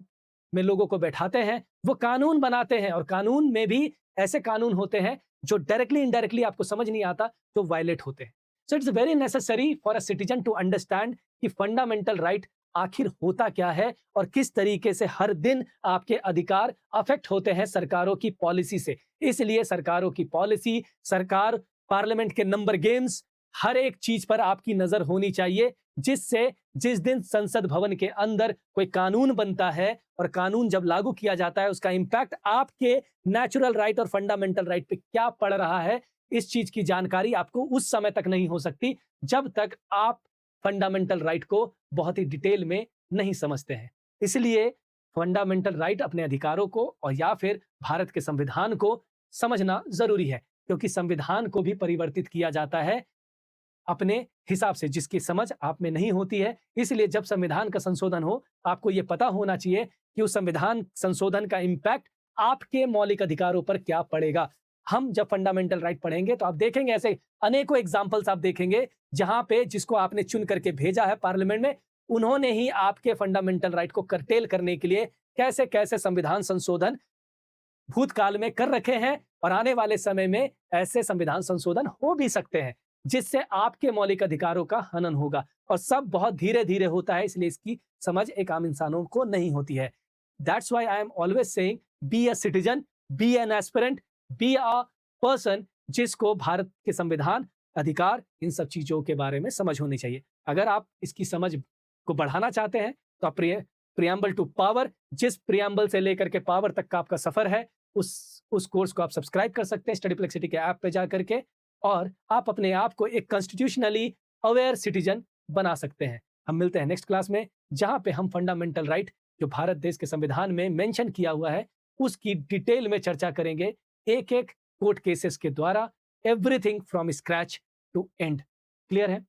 में लोगों को बैठाते हैं, वो कानून बनाते हैं, और कानून में भी ऐसे कानून होते हैं जो डायरेक्टली इनडायरेक्टली आपको समझ नहीं आता तो वायलेट होते हैं। So it's very necessary for a citizen to understand कि फंडामेंटल राइट आखिर होता क्या है और किस तरीके से हर दिन आपके अधिकार अफेक्ट होते हैं सरकारों की पॉलिसी से। इसलिए सरकारों की पॉलिसी, सरकार, पार्लियामेंट के नंबर गेम्स, हर एक चीज पर आपकी नजर होनी चाहिए, जिससे जिस दिन संसद भवन के अंदर कोई कानून बनता है और कानून जब लागू किया जाता है, उसका इंपैक्ट आपके नेचुरल राइट और फंडामेंटल राइट पे क्या पड़ रहा है, इस चीज की जानकारी आपको उस समय तक नहीं हो सकती जब तक आप फंडामेंटल राइट को बहुत ही डिटेल में नहीं समझते हैं। इसलिए फंडामेंटल राइट अपने अधिकारों को और या फिर भारत के संविधान को समझना जरूरी है, क्योंकि संविधान को भी परिवर्तित किया जाता है अपने हिसाब से, जिसकी समझ आप में नहीं होती है। इसलिए जब संविधान का संशोधन हो, आपको यह पता होना चाहिए कि उस संविधान संशोधन का इंपैक्ट आपके मौलिक अधिकारों पर क्या पड़ेगा। हम जब फंडामेंटल राइट पढ़ेंगे तो आप देखेंगे ऐसे अनेकों एग्जाम्पल्स आप देखेंगे जहां पे जिसको आपने चुन करके भेजा है पार्लियामेंट में, उन्होंने ही आपके फंडामेंटल राइट को कर्टेल करने के लिए कैसे कैसे संविधान संशोधन भूतकाल में कर रखे हैं, और आने वाले समय में ऐसे संविधान संशोधन हो भी सकते हैं जिससे आपके मौलिक अधिकारों का हनन होगा, और सब बहुत धीरे धीरे होता है, इसलिए इसकी समझ एक आम इंसानों को नहीं होती है। That's why I am always saying be a citizen, be an aspirant, be a person जिसको भारत के संविधान, अधिकार, इन सब चीजों के बारे में समझ होनी चाहिए। अगर आप इसकी समझ को बढ़ाना चाहते हैं तो आप प्रियम्बल टू पावर, जिस प्रियम्बल से लेकर के पावर तक का आपका सफर है, उस कोर्स को आप सब्सक्राइब कर सकते हैं स्टडीप्लेक्सिटी के ऐप पे जा करके, और आप अपने आप को एक कॉन्स्टिट्यूशनली अवेयर सिटीजन बना सकते हैं। हम मिलते हैं नेक्स्ट क्लास में, जहां पे हम फंडामेंटल राइट जो भारत देश के संविधान में मेंशन किया हुआ है उसकी डिटेल में चर्चा करेंगे, एक एक कोर्ट केसेस के द्वारा, everything from scratch to end. Clear है?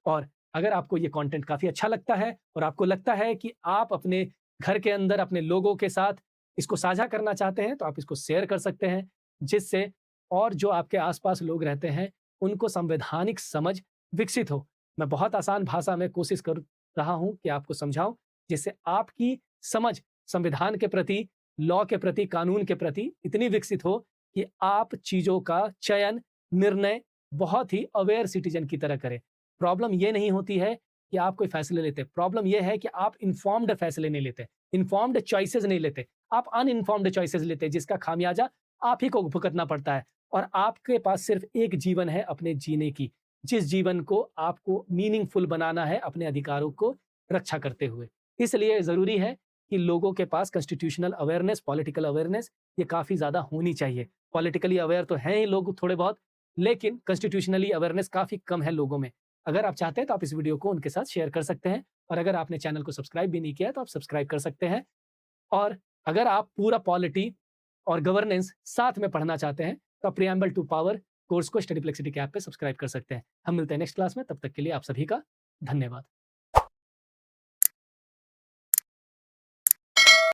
और अगर आपको ये कंटेंट काफी अच्छा लगता है और आपको लगता है कि आप अपने घर के अंदर अपने लोगों के साथ इसको साझा करना चाहते हैं, तो आप इसको शेयर कर सकते हैं, जिससे और जो आपके आसपास लोग रहते हैं उनको संवैधानिक समझ विकसित हो। मैं बहुत आसान भाषा में कोशिश कर रहा हूं कि आपको समझाऊं, जिससे आपकी समझ संविधान के प्रति, लॉ के प्रति, कानून के प्रति इतनी विकसित हो कि आप चीजों का चयन, निर्णय बहुत ही अवेयर सिटीजन की तरह करें। प्रॉब्लम ये नहीं होती है कि आप कोई फैसले लेते, प्रॉब्लम ये है कि आप इन्फॉर्म्ड फैसले नहीं लेते, इन्फॉर्म्ड चॉइसेस नहीं लेते, आप अनइन्फॉर्म्ड चॉइसेस लेते, जिसका खामियाजा आप ही को भुगतना पड़ता है। और आपके पास सिर्फ एक जीवन है अपने जीने की, जिस जीवन को आपको मीनिंगफुल बनाना है अपने अधिकारों को रक्षा करते हुए। इसलिए जरूरी है कि लोगों के पास कॉन्स्टिट्यूशनल अवेयरनेस, पॉलिटिकल अवेयरनेस ये काफी ज्यादा होनी चाहिए। पॉलिटिकली अवेयर तो हैं ही लोग थोड़े बहुत, लेकिन कॉन्स्टिट्यूशनली अवेयरनेस काफी कम है लोगों में। अगर आप चाहते हैं तो आप इस वीडियो को उनके साथ शेयर कर सकते हैं, और अगर आपने चैनल को सब्सक्राइब भी नहीं किया है तो आप सब्सक्राइब कर सकते हैं। और अगर आप पूरा पॉलिटी और गवर्नेंस साथ में पढ़ना चाहते हैं तो आप प्रियम्बल टू पावर कोर्स को स्टडीप्लेक्सिटी के ऐप पे सब्सक्राइब कर सकते हैं। हम मिलते हैं नेक्स्ट क्लास में, तब तक के लिए आप सभी का धन्यवाद।